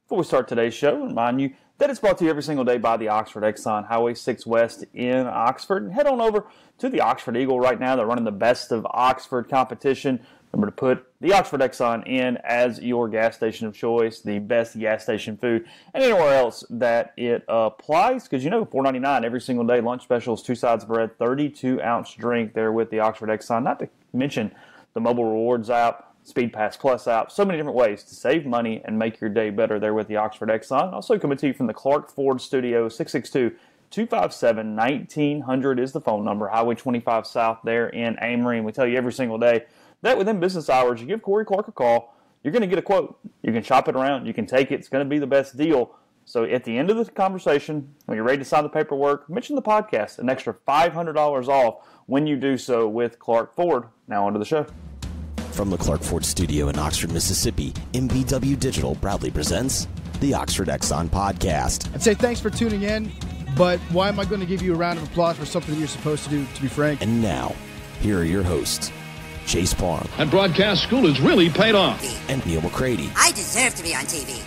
Before we start today's show, remind you that it's brought to you every single day by the Oxford Exxon, Highway 6 West in Oxford. And head on over to the Oxford Eagle right now. They're running the Best of Oxford competition. Remember to put the Oxford Exxon in as your gas station of choice, the best gas station food, and anywhere else that it applies. Because you know, $4.99 every single day, lunch specials, 2 sides of bread, 32-ounce drink there with the Oxford Exxon. Not to mention the mobile rewards app, Speed Pass Plus app, so many different ways to save money and make your day better there with the Oxford Exxon. Also coming to you from the Clark Ford Studio, 662-257-1900 is the phone number, Highway 25 South there in Amory. And we tell you every single day that within business hours, you give Corey Clark a call, you're going to get a quote. You can shop it around. You can take it. It's going to be the best deal. So at the end of the conversation, when you're ready to sign the paperwork, mention the podcast, an extra $500 off when you do so with Clark Ford. Now on to the show. From the Clark Ford Studio in Oxford, Mississippi, MBW Digital proudly presents the Oxford Exxon Podcast. I'd say thanks for tuning in, but why am I going to give you a round of applause for something that you're supposed to do, to be frank? And now, here are your hosts, Chase Parham. That broadcast school has really paid off. And Neal McCready. I deserve to be on TV.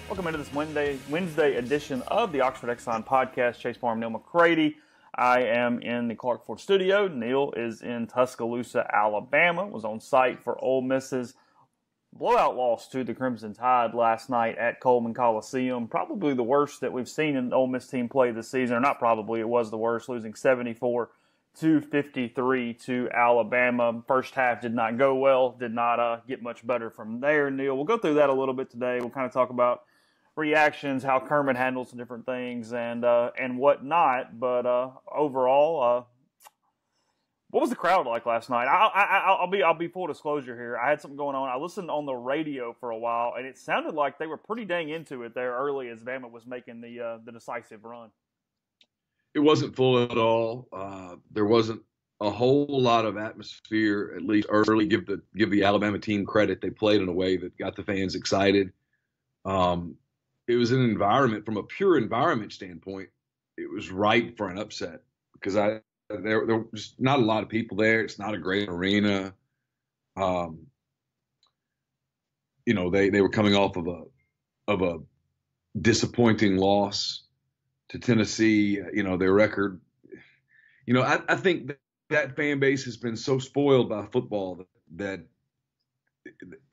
Welcome into this Wednesday edition of the Oxford Exxon Podcast. Chase Parham, Neal McCready. I am in the Clark Ford Studio. Neal is in Tuscaloosa, Alabama. Was on site for Ole Miss's blowout loss to the Crimson Tide last night at Coleman Coliseum. Probably the worst that we've seen an Ole Miss team play this season. Or not probably, it was the worst, losing 74-53 to Alabama. First half did not go well, did not get much better from there, Neal. We'll go through that a little bit today. We'll kind of talk about reactions, how Kermit handles some different things, and whatnot. But overall, what was the crowd like last night? I'll be full disclosure here. I had something going on. I listened on the radio for a while, and it sounded like they were pretty dang into it there early as Bama was making the decisive run. It wasn't full at all. There wasn't a whole lot of atmosphere, at least early. Give the Alabama team credit. They played in a way that got the fans excited. It was an environment, from a pure environment standpoint, it was ripe for an upset because there were just not a lot of people there. It's not a great arena. They were coming off of a disappointing loss to Tennessee. Their record. I think that fan base has been so spoiled by football that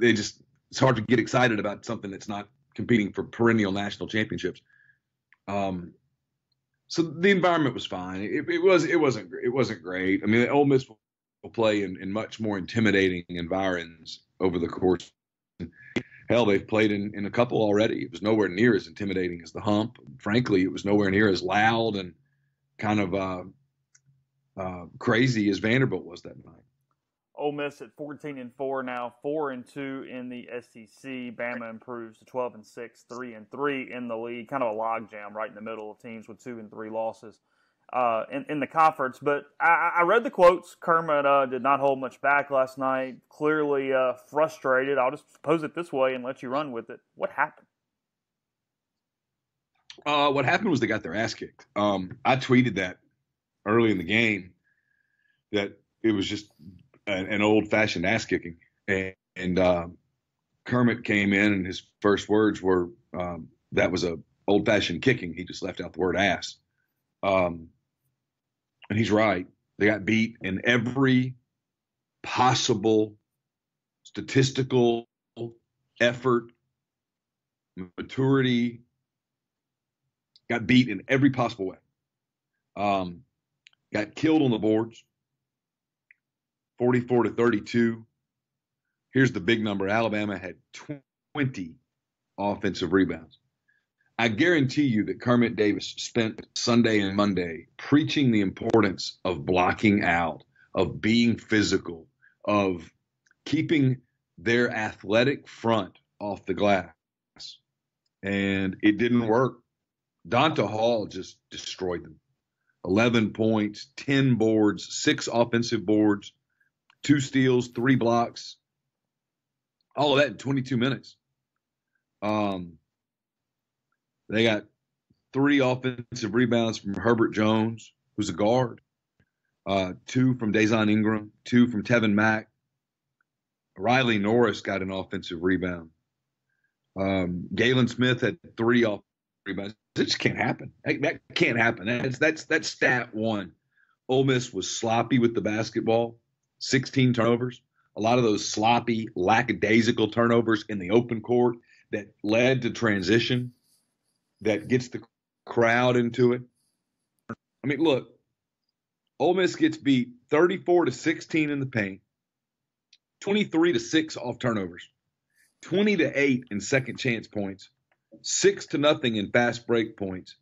it's hard to get excited about something that's not competing for perennial national championships. So the environment was fine. It wasn't great. I mean, Ole Miss will play in much more intimidating environs over the course. Hell, they've played in a couple already. It was nowhere near as intimidating as the Hump. Frankly, it was nowhere near as loud and kind of crazy as Vanderbilt was that night. Ole Miss at 14-4 now, 4-2 in the SEC. Bama improves to 12-6, 3-3 in the league. Kind of a logjam right in the middle of teams with 2 and 3 losses in the conference. But I read the quotes. Kermit did not hold much back last night. Clearly frustrated. I'll just pose it this way and let you run with it. What happened? What happened was they got their ass kicked. I tweeted that early in the game that it was just an old-fashioned ass-kicking. And Kermit came in, and his first words were, that was a old-fashioned kicking. He just left out the word ass. And he's right. They got beat in every possible statistical effort, maturity. Got beat in every possible way. Got killed on the boards. 44-32. Here's the big number. Alabama had 20 offensive rebounds. I guarantee you that Kermit Davis spent Sunday and Monday preaching the importance of blocking out, of being physical, of keeping their athletic front off the glass. And it didn't work. Donta Hall just destroyed them. 11 points, 10 boards, 6 offensive boards, 2 steals, 3 blocks, all of that in 22 minutes. They got 3 offensive rebounds from Herbert Jones, who's a guard, 2 from Dazon Ingram, 2 from Tevin Mack. Riley Norris got an offensive rebound. Galen Smith had 3 offensive rebounds. It just can't happen. That can't happen. That's stat one. Ole Miss was sloppy with the basketball, 16 turnovers. A lot of those sloppy, lackadaisical turnovers in the open court that led to transition, that gets the crowd into it. I mean, look, Ole Miss gets beat 34-16 in the paint, 23-6 off turnovers, 20-8 in second chance points, 6-0 in fast break points,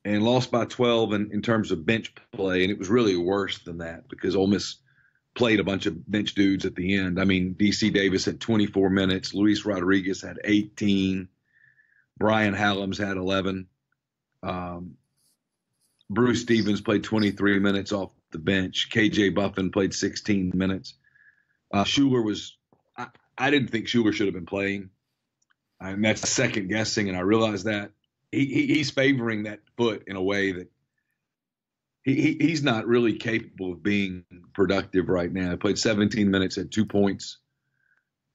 and lost by 12 in terms of bench play. And it was really worse than that because Ole Miss played a bunch of bench dudes at the end. I mean, D.C. Davis had 24 minutes. Luis Rodriguez had 18. Brian Hallams had 11. Bruce Stevens played 23 minutes off the bench. K.J. Buffin played 16 minutes. Schuler was – I didn't think Schuler should have been playing. And that's second guessing, and I realize that. He's favoring that foot in a way that he's not really capable of being productive right now. He played 17 minutes, had 2 points,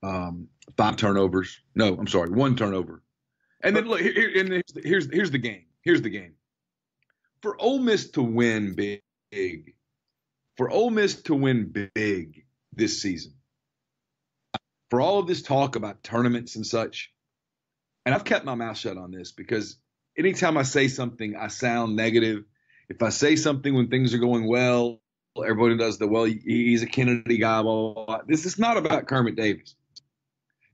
5 turnovers. No, I'm sorry, 1 turnover. And then look, here's the game. Here's the game. For Ole Miss to win big, this season, for all of this talk about tournaments and such, and I've kept my mouth shut on this because anytime I say something, I sound negative. If I say something when things are going well, everybody does he's a Kennedy guy, blah, blah, blah. This is not about Kermit Davis.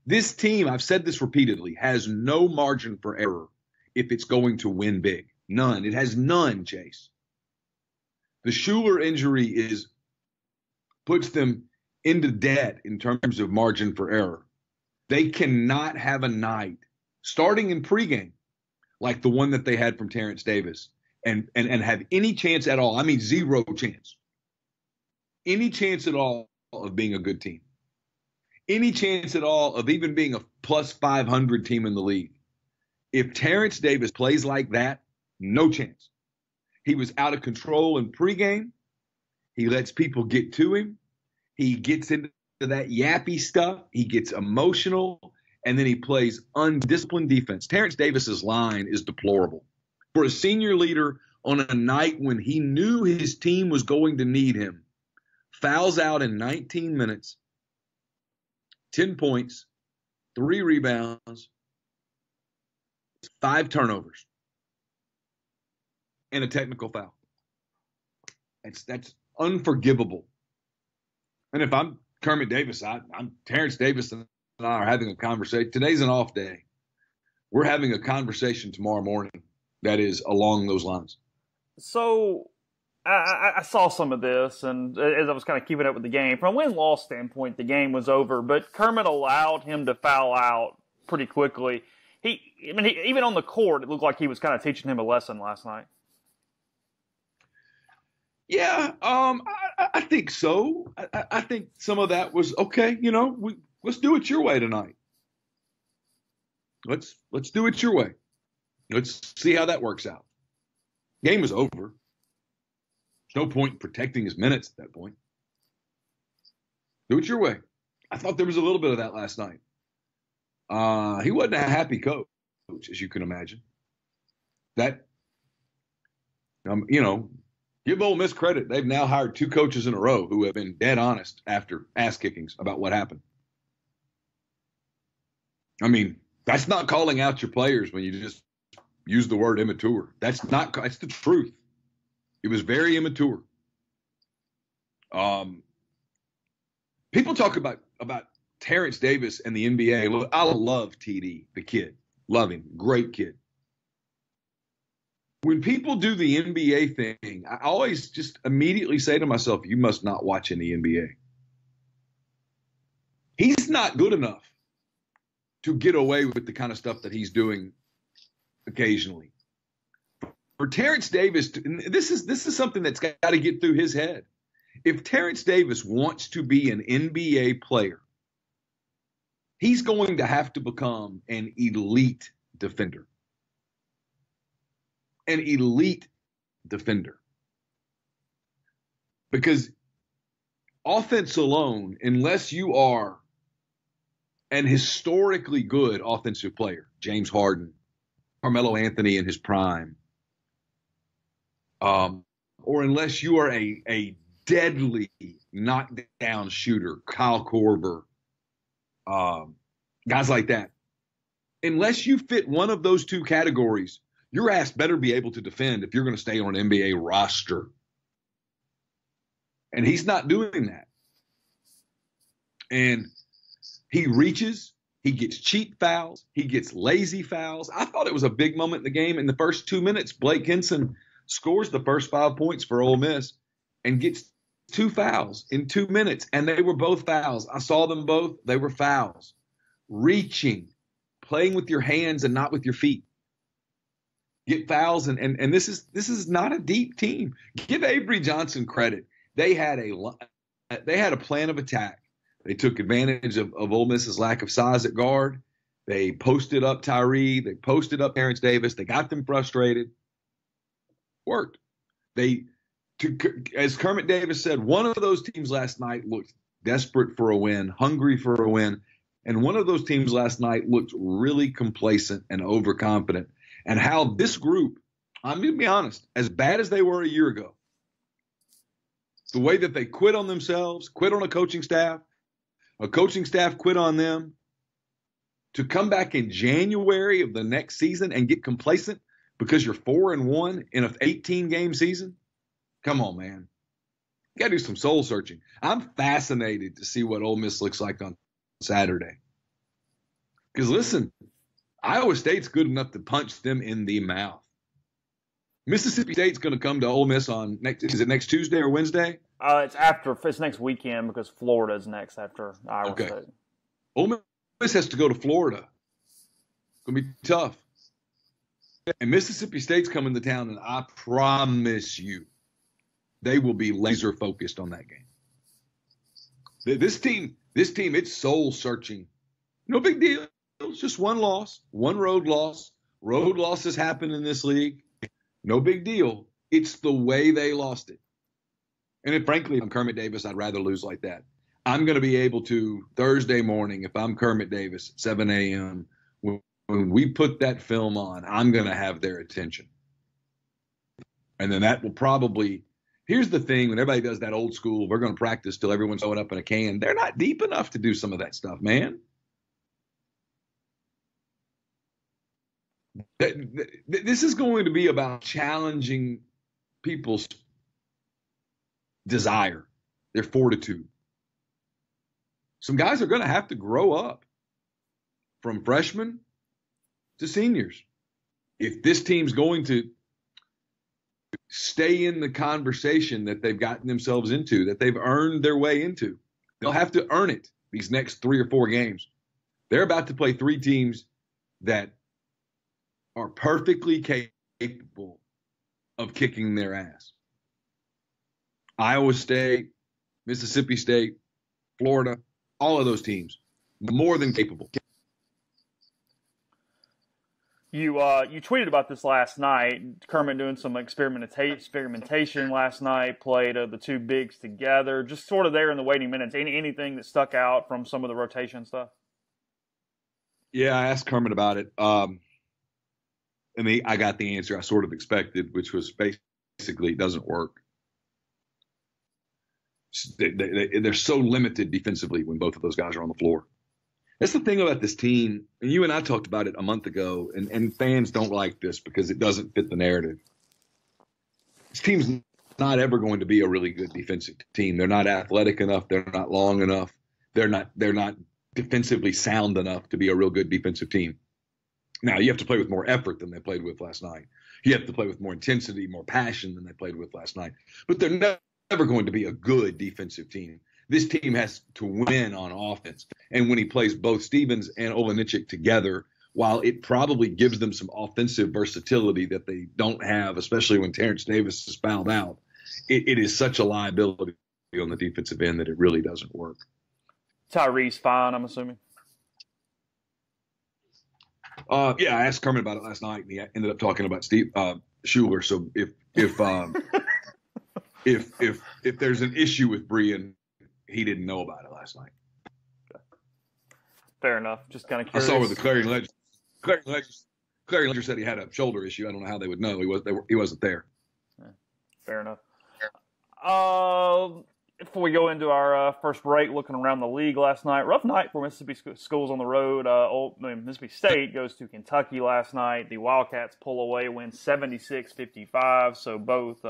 This team, I've said this repeatedly, has no margin for error if it's going to win big. None. It has none, Chase. The Schuler injury puts them into debt in terms of margin for error. They cannot have a night starting in pregame like the one that they had from Terrence Davis and have any chance at all. I mean, 0 chance. Any chance at all of being a good team. Any chance at all of even being a plus 500 team in the league. If Terrence Davis plays like that, no chance. He was out of control in pregame. He lets people get to him. He gets into that yappy stuff. He gets emotional, and then he plays undisciplined defense. Terrence Davis's line is deplorable. For a senior leader on a night when he knew his team was going to need him, fouls out in 19 minutes, 10 points, 3 rebounds, 5 turnovers, and a technical foul. That's unforgivable. And if I'm Kermit Davis, I'm Terrence Davis and I are having a conversation. Today's an off day. We're having a conversation tomorrow morning that is along those lines. So I saw some of this, and as I was kind of keeping up with the game, from a win-loss standpoint, the game was over, but Kermit allowed him to foul out pretty quickly. Even on the court, it looked like he was kind of teaching him a lesson last night. Yeah, I think so. I think some of that was okay. Let's do it your way tonight. Let's do it your way. Let's see how that works out. Game is over. There's no point in protecting his minutes at that point. Do it your way. I thought there was a little bit of that last night. He wasn't a happy coach, as you can imagine. That, give Ole Miss credit. They've now hired 2 coaches in a row who have been dead honest after ass kickings about what happened. I mean, that's not calling out your players when you just use the word immature. That's the truth. It was very immature. People talk about Terrence Davis and the NBA. Look, I love TD, the kid. Love him. Great kid. When people do the NBA thing, I always just immediately say to myself, you must not watch in the NBA. He's not good enough to get away with the kind of stuff that he's doing occasionally. For Terrence Davis, this is something that's got to get through his head. If Terrence Davis wants to be an NBA player, he's going to have to become an elite defender. an elite defender. Because offense alone, unless you are an historically good offensive player, James Harden, Carmelo Anthony in his prime, or unless you are a deadly knockdown shooter, Kyle Korver, guys like that, unless you fit one of those two categories, your ass better be able to defend if you're going to stay on an NBA roster. And he's not doing that. And he reaches, he gets cheap fouls, he gets lazy fouls. I thought it was a big moment in the game. In the first 2 minutes, Blake Henson scores the first 5 points for Ole Miss and gets 2 fouls in 2 minutes. And they were both fouls. I saw them both. They were fouls. Reaching, playing with your hands and not with your feet. Get fouls. And this is not a deep team. Give Avery Johnson credit. They had a plan of attack. They took advantage of Ole Miss's lack of size at guard. They posted up Tyree. They posted up Terrence Davis. They got them frustrated. Worked. As Kermit Davis said, one of those teams last night looked desperate for a win, hungry for a win. And one of those teams last night looked really complacent and overconfident. And how this group, I'm going to be honest, as bad as they were a year ago, the way that they quit on themselves, quit on a coaching staff quit on them, to come back in January of the next season and get complacent because you're 4-1 in an 18-game season? Come on, man. You got to do some soul searching. I'm fascinated to see what Ole Miss looks like on Saturday. Because, listen, Iowa State's good enough to punch them in the mouth. Mississippi State's going to come to Ole Miss on is it next Tuesday or Wednesday? It's next weekend because Florida's next after Iowa State. Ole Miss has to go to Florida. It's going to be tough. And Mississippi State's coming to town, and I promise you they will be laser focused on that game. This team, it's soul searching. No big deal. It's just one loss, one road loss. Road losses happen in this league. No big deal. It's the way they lost it. And frankly, if I'm Kermit Davis, I'd rather lose like that. I'm going to be able to, Thursday morning, if I'm Kermit Davis, 7 a.m., when we put that film on, I'm going to have their attention. And then that will probably – here's the thing. When everybody does that old school, we're going to practice till everyone's showing up in a can. They're not deep enough to do some of that stuff, man. This is going to be about challenging people's desire, their fortitude. Some guys are going to have to grow up from freshmen to seniors. If this team's going to stay in the conversation that they've gotten themselves into, that they've earned their way into, they'll have to earn it these next 3 or 4 games. They're about to play 3 teams that are perfectly capable of kicking their ass. Iowa State, Mississippi State, Florida, all of those teams, more than capable. You tweeted about this last night. Kermit doing some experimentation last night, played the 2 bigs together, just sort of there in the waiting minutes. Anything that stuck out from some of the rotation stuff? Yeah, I asked Kermit about it. And I got the answer I sort of expected, which was basically it doesn't work. They're so limited defensively when both of those guys are on the floor. That's the thing about this team, and you and I talked about it a month ago, and fans don't like this because it doesn't fit the narrative. This team's not ever going to be a really good defensive team. They're not athletic enough. They're not long enough. They're not defensively sound enough to be a real good defensive team. Now, you have to play with more effort than they played with last night. You have to play with more intensity, more passion than they played with last night. But they're never going to be a good defensive team. This team has to win on offense. And when he plays both Stevens and Olenichik together, while it probably gives them some offensive versatility that they don't have, especially when Terrence Davis is fouled out, it is such a liability on the defensive end that it really doesn't work. Tyree's fine, I'm assuming. Yeah, I asked Kermit about it last night, and he ended up talking about Schuler. So if there's an issue with Brian, he didn't know about it last night. Fair enough. Just kind of I curious. saw where the Clarion Ledger said he had a shoulder issue. I don't know how they would know. He wasn't there. Fair enough. Before we go into our first break, looking around the league last night, rough night for Mississippi schools on the road. Mississippi State goes to Kentucky last night. The Wildcats pull away, win 76-55. So both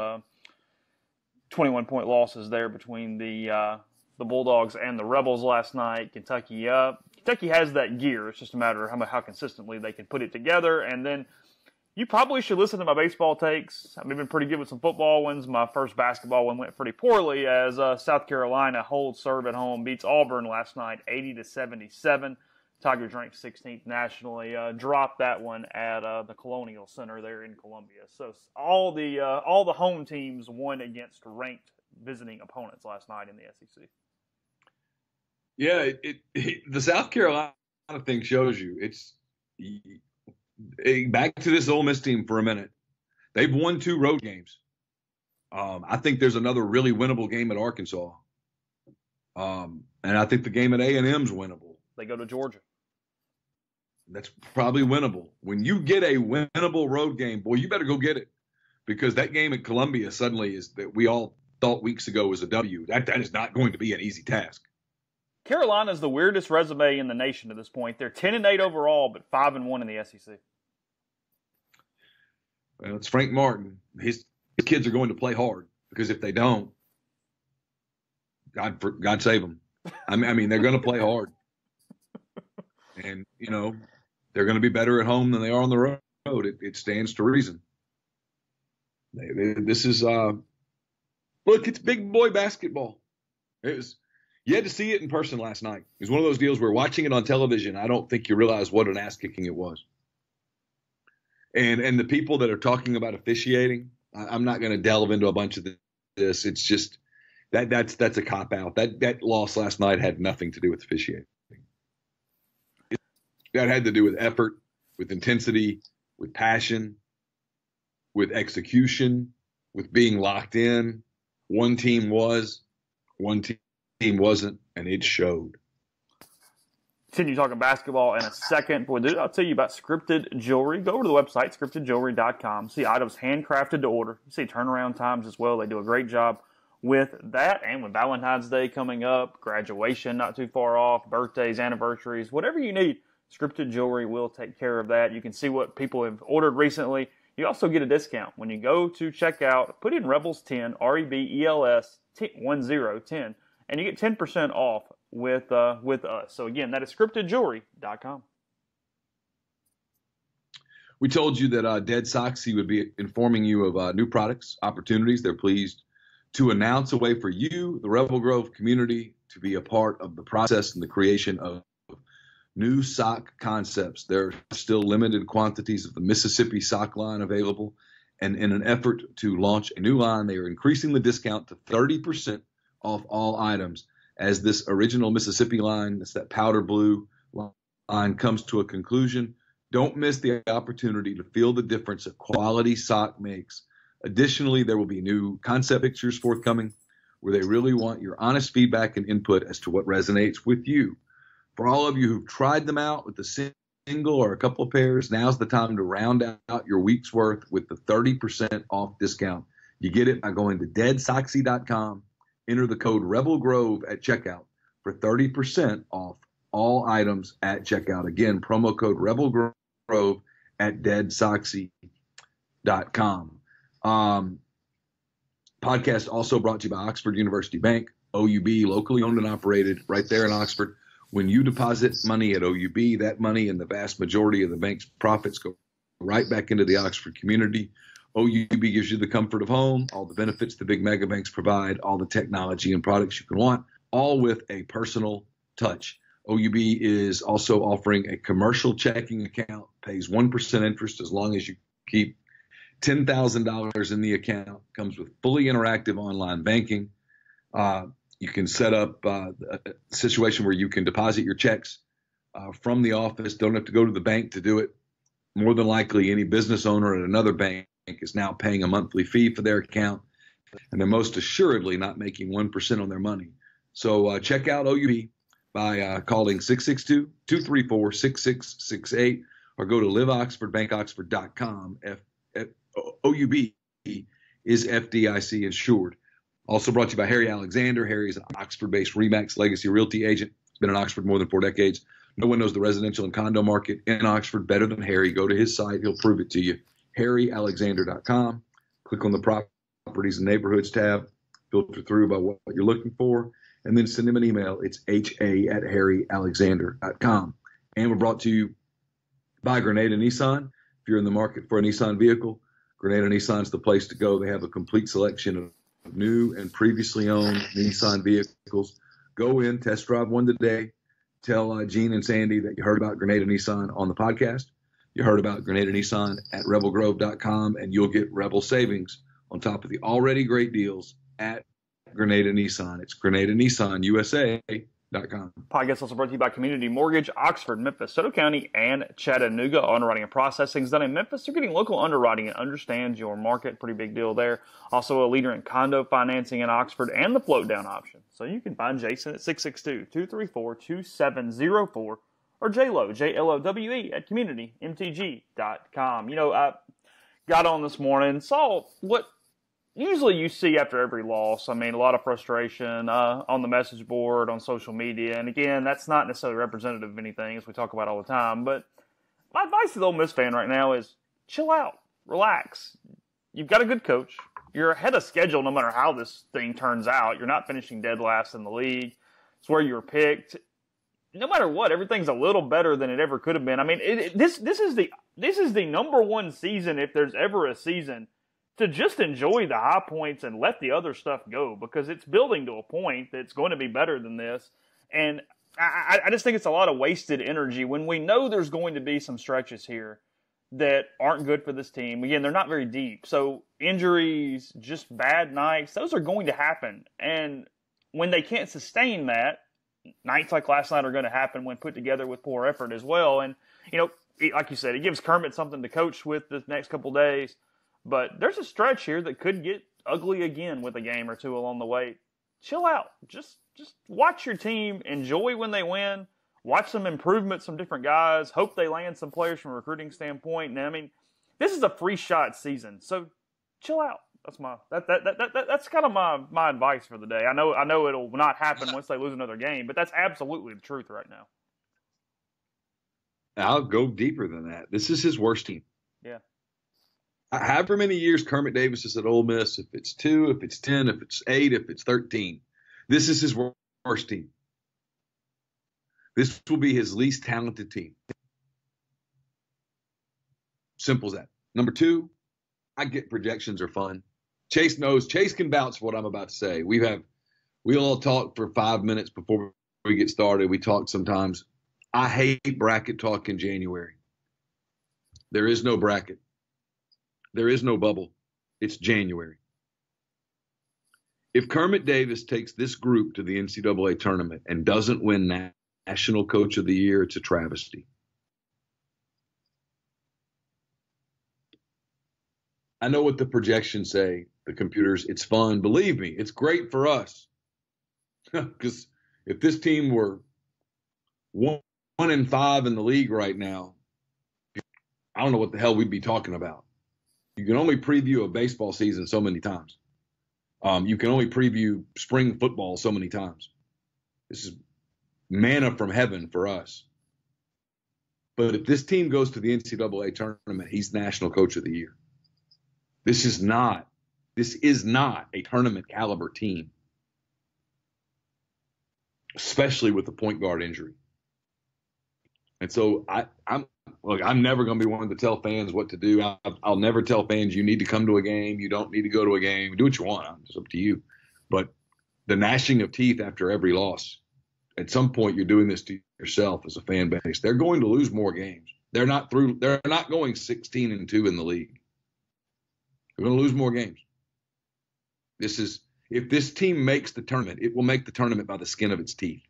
21-point losses there between the Bulldogs and the Rebels last night. Kentucky has that gear. It's just a matter of how consistently they can put it together. And then you probably should listen to my baseball takes. I've been pretty good with some football wins. My first basketball one went pretty poorly as South Carolina holds serve at home, beats Auburn last night 80-77. Tigers ranked 16th nationally. Dropped that one at the Colonial Center there in Columbia. So all the home teams won against ranked visiting opponents last night in the SEC. Yeah, the South Carolina thing shows you it's. Back to this Ole Miss team for a minute. They've won 2 road games. I think there's another really winnable game at Arkansas. And I think the game at A&M's winnable. They go to Georgia. That's probably winnable. When you get a winnable road game, boy, you better go get it. Because that game at Columbia suddenly is that we all thought weeks ago was a W. That is not going to be an easy task. Carolina's the weirdest resume in the nation at this point. They're 10-8 overall, but 5-1 in the SEC. Well, it's Frank Martin. His kids are going to play hard because if they don't, God save them. I mean, they're going to play hard, and they're going to be better at home than they are on the road. It stands to reason. This is look, it's big boy basketball. You had to see it in person last night. It was one of those deals where watching it on television, I don't think you realize what an ass kicking it was. And the people that are talking about officiating, I'm not going to delve into a bunch of this. It's just that's a cop out. That loss last night had nothing to do with officiating. That had to do with effort, with intensity, with passion, with execution, with being locked in. One team was, one team wasn't, and it showed. Continue talking basketball in a second. Boy, dude, I'll tell you about scripted jewelry. Go over to the website, scriptedjewelry.com. See items handcrafted to order. You see turnaround times as well. They do a great job with that. And with Valentine's Day coming up, graduation not too far off, birthdays, anniversaries, whatever you need, scripted jewelry will take care of that. You can see what people have ordered recently. You also get a discount. When you go to checkout, put in Rebels10, REBELS 10, and you get 10% off with us. So again, that is scriptedjewelry.com. We told you that Dead Soxy would be informing you of new products, opportunities. They're pleased to announce a way for you, the Rebel Grove community, to be a part of the process and the creation of new sock concepts. There are still limited quantities of the Mississippi sock line available. And in an effort to launch a new line, they are increasing the discount to 30% off all items. As this original Mississippi line, that's that powder blue line, comes to a conclusion, don't miss the opportunity to feel the difference a quality sock makes. Additionally, there will be new concept pictures forthcoming where they really want your honest feedback and input as to what resonates with you. For all of you who've tried them out with a single or a couple of pairs, now's the time to round out your week's worth with the 30% off discount. You get it by going to deadsoxy.com. Enter the code Rebel Grove at checkout for 30% off all items at checkout. Again, promo code Rebel Grove at deadsoxy.com. Podcast also brought to you by Oxford University Bank, OUB, locally owned and operated right there in Oxford. When you deposit money at OUB, that money and the vast majority of the bank's profits go right back into the Oxford community. OUB gives you the comfort of home, all the benefits the big mega banks provide, all the technology and products you can want, all with a personal touch. OUB is also offering a commercial checking account, pays 1% interest as long as you keep $10,000 in the account, comes with fully interactive online banking. You can set up a situation where you can deposit your checks from the office, don't have to go to the bank to do it. More than likely, any business owner at another bank is now paying a monthly fee for their account, and they're most assuredly not making 1% on their money. So check out OUB by calling 662-234-6668 or go to liveoxfordbankoxford.com. OUB is FDIC insured. Also brought to you by Harry Alexander. Harry is an Oxford-based RE/MAX legacy realty agent. He's been in Oxford more than 4 decades. No one knows the residential and condo market in Oxford better than Harry. Go to his site. He'll prove it to you. HarryAlexander.com. Click on the Properties and Neighborhoods tab. Filter through about what you're looking for. And then send him an email. It's ha@harryalexander.com. And we're brought to you by Grenada Nissan. If you're in the market for a Nissan vehicle, Grenada Nissan's the place to go. They have a complete selection of new and previously owned Nissan vehicles. Go in, test drive one today. Tell Gene and Sandy that you heard about Grenada Nissan on the podcast. You heard about Grenada Nissan at rebelgrove.com, and you'll get Rebel savings on top of the already great deals at Grenada Nissan. It's GrenadaNissanUSA.com. Podcast also brought to you by Community Mortgage, Oxford, Memphis, Soto County, and Chattanooga. Underwriting and processing is done in Memphis. They're getting local underwriting and understands your market. Pretty big deal there. Also a leader in condo financing in Oxford and the float down option. So you can find Jason at 662-234-2704 or JLowe, JLOWE at CommunityMTG.com. You know, I got on this morning and saw what usually you see after every loss. I mean, a lot of frustration on the message board, on social media. And again, that's not necessarily representative of anything, as we talk about all the time. But my advice to the Ole Miss fan right now is chill out, relax. You've got a good coach. You're ahead of schedule no matter how this thing turns out. You're not finishing dead last in the league. It's where you were picked. No matter what, everything's a little better than it ever could have been. I mean, this is the number one season, if there's ever a season, to just enjoy the high points and let the other stuff go, because it's building to a point that's going to be better than this. And I just think it's a lot of wasted energy when we know there's going to be some stretches here that aren't good for this team. Again, they're not very deep. So injuries, just bad nights, those are going to happen. And when they can't sustain that, nights like last night are going to happen when put together with poor effort as well. And, you know, like you said, it gives Kermit something to coach with the next couple of days. But there's a stretch here that could get ugly again with a game or two along the way. Chill out. Just watch your team. Enjoy when they win. Watch some improvements from different guys. Hope they land some players from a recruiting standpoint. And I mean, this is a free shot season, so chill out. That's that's kind of my advice for the day. I know it'll not happen once they lose another game, but that's absolutely the truth right now. I'll go deeper than that. This is his worst team. Yeah. However many years Kermit Davis is at Ole Miss, if it's 2, if it's 10, if it's 8, if it's 13, this is his worst team. This will be his least talented team. Simple as that. Number 2, I get projections are fun. Chase can vouch for what I'm about to say. We all talk for 5 minutes before we get started. We talk sometimes. I hate bracket talk in January. There is no bracket. There is no bubble. It's January. If Kermit Davis takes this group to the NCAA tournament and doesn't win National Coach of the Year, it's a travesty. I know what the projections say, the computers. It's fun. Believe me, it's great for us. Because if this team were 1-5 in the league right now, I don't know what the hell we'd be talking about. You can only preview a baseball season so many times. You can only preview spring football so many times. This is manna from heaven for us. But if this team goes to the NCAA tournament, he's National Coach of the Year. This is not a tournament caliber team, especially with the point guard injury. And so I'm never going to be one to tell fans what to do. I'll never tell fans you need to come to a game. You don't need to go to a game. Do what you want. It's up to you. But the gnashing of teeth after every loss, at some point you're doing this to yourself as a fan base. They're going to lose more games. They're not going 16-2 in the league. They're going to lose more games. If this team makes the tournament, it will make the tournament by the skin of its teeth.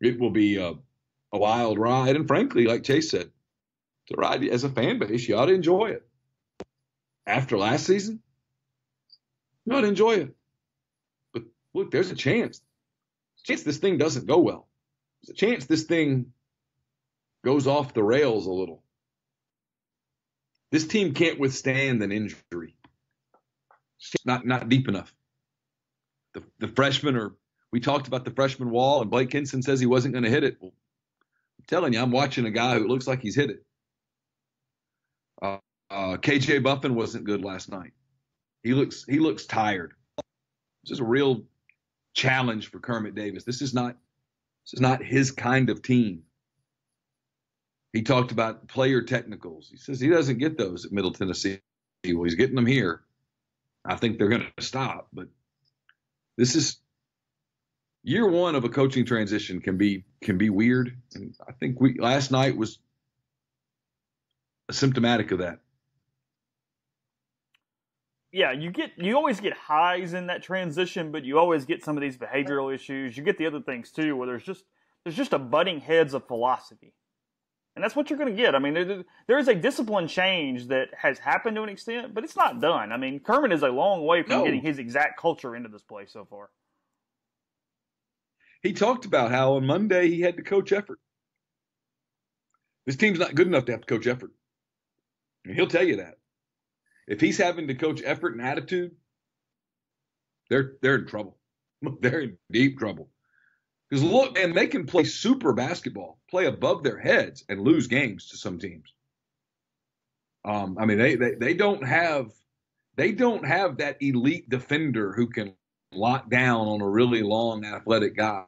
It will be a wild ride. And frankly, like Chase said, It's all right. As a fan base, you ought to enjoy it. After last season, you ought to enjoy it. But look, there's a chance. This thing doesn't go well. There's a chance this thing goes off the rails a little. This team can't withstand an injury. It's not deep enough. The freshmen are. We talked about the freshman wall, and Blake Kinson says he wasn't going to hit it. Well, I'm telling you, I'm watching a guy who looks like he's hit it. KJ Buffin wasn't good last night. He looks tired. This is a real challenge for Kermit Davis. This is not his kind of team. He talked about player technicals. He says he doesn't get those at Middle Tennessee. Well, he's getting them here. I think they're going to stop, but this is year one of a coaching transition can be weird, and I think last night was symptomatic of that. Yeah, you always get highs in that transition, but you always get some of these behavioral issues. You get the other things too, where there's just a butting heads of philosophy, and that's what you're going to get. I mean, there is a discipline change that has happened to an extent, but it's not done. I mean, Kermit is a long way from getting his exact culture into this place so far. He talked about how on Monday he had to coach effort. This team's not good enough to have to coach effort. And he'll tell you that. If he's having to coach effort and attitude, they're in trouble. They're in deep trouble. Because look, and they can play super basketball, play above their heads, and lose games to some teams. I mean, they don't have that elite defender who can lock down on a really long athletic guy.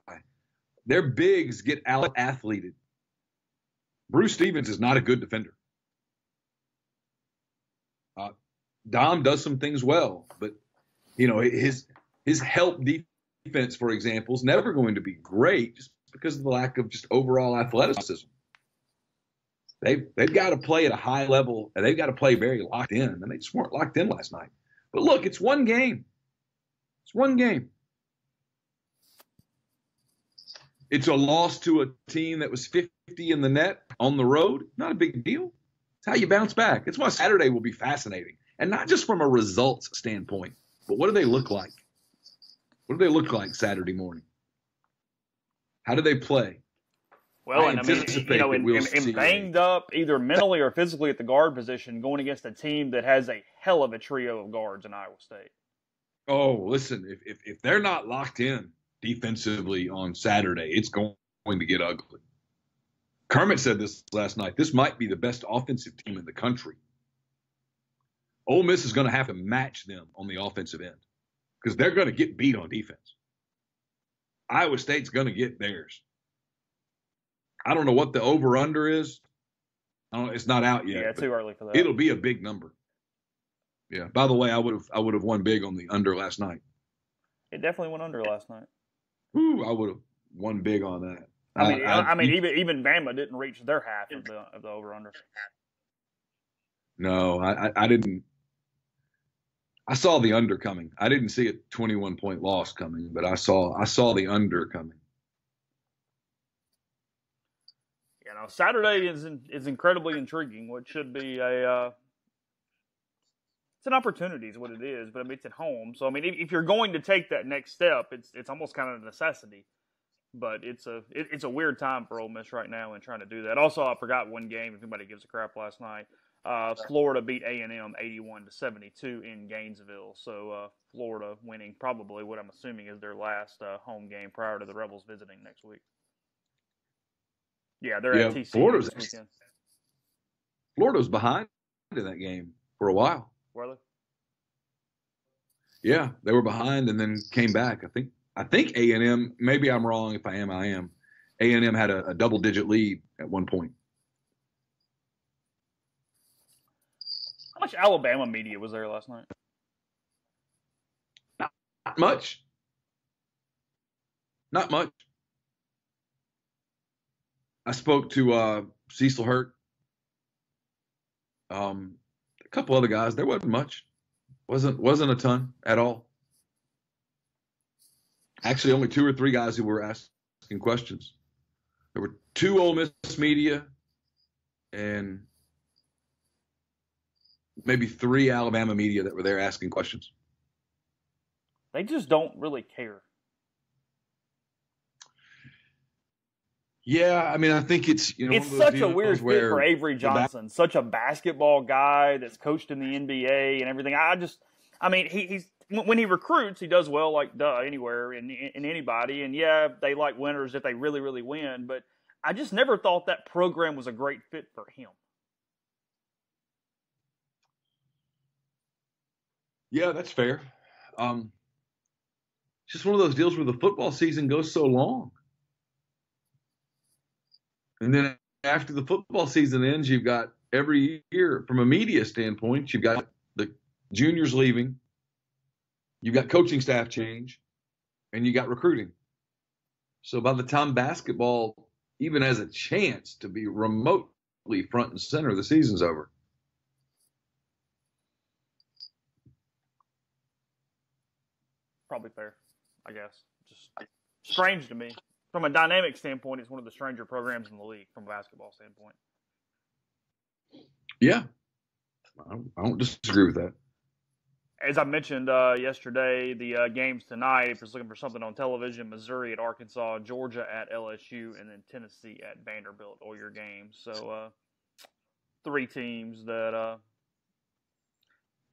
Their bigs get out-athleted. Bruce Stevens is not a good defender. Dom does some things well, but his help defense, for example, is never going to be great just because of the lack of just overall athleticism. They've got to play at a high level, and they've got to play very locked in, and they just weren't locked in last night. But look, it's one game. It's one game. It's a loss to a team that was 50 in the net on the road. Not a big deal. It's how you bounce back. It's why Saturday will be fascinating. And not just from a results standpoint, but what do they look like? What do they look like Saturday morning? How do they play? Well, and banged up either mentally or physically at the guard position going against a team that has a hell of a trio of guards in Iowa State. Oh, listen, if they're not locked in defensively on Saturday, it's going to get ugly. Kermit said this last night. This might be the best offensive team in the country. Ole Miss is going to have to match them on the offensive end because they're going to get beat on defense. Iowa State's going to get theirs. I don't know what the over-under is. It's not out yet. Yeah, too early for that. It'll be a big number. Yeah. By the way, I would have won big on the under last night. It definitely went under last night. Ooh, I would have won big on that. I mean, even Bama didn't reach their half of the over-under. No, I didn't. I saw the under coming. I didn't see a 21-point loss coming, but I saw the under coming. Saturday is incredibly intriguing. What should be it's an opportunity is what it is, but I mean it's at home. So I mean if you're going to take that next step, it's almost kind of a necessity. But it's a weird time for Ole Miss right now in trying to do that. Also, I forgot one game. If anybody gives a crap last night, Florida beat A&M 81-72 in Gainesville. So Florida winning probably what I'm assuming is their last home game prior to the Rebels visiting next week. Yeah, they're at TCU this weekend. Florida was behind in that game for a while. Were they? Yeah, they were behind and then came back. I think A&M, maybe I'm wrong. If I am, I am. A&M had a double-digit lead at one point. How much Alabama media was there last night? Not much. Not much. I spoke to Cecil Hurt, a couple other guys. There wasn't much. Wasn't a ton at all. Actually, only 2 or 3 guys who were asking questions. There were 2 Ole Miss media and maybe 3 Alabama media that were there asking questions. They just don't really care. Yeah, I mean, I think it's it's such a weird fit for Avery Johnson, such a basketball guy that's coached in the NBA and everything. He's when he recruits, he does well, like anywhere in anybody. And yeah, they like winners if they really, really win. But I just never thought that program was a great fit for him. Yeah, that's fair. It's just one of those deals where the football season goes so long. And then after the football season ends, you've got every year, from a media standpoint, you've got the juniors leaving, you've got coaching staff change, and you got recruiting. So by the time basketball even has a chance to be remotely front and center, the season's over. Probably fair, I guess. Just strange to me. From a dynamic standpoint, it's one of the stranger programs in the league from a basketball standpoint. Yeah. I don't disagree with that. As I mentioned yesterday, the games tonight, if you're looking for something on television, Missouri at Arkansas, Georgia at LSU, and then Tennessee at Vanderbilt, all your games. So 3 teams that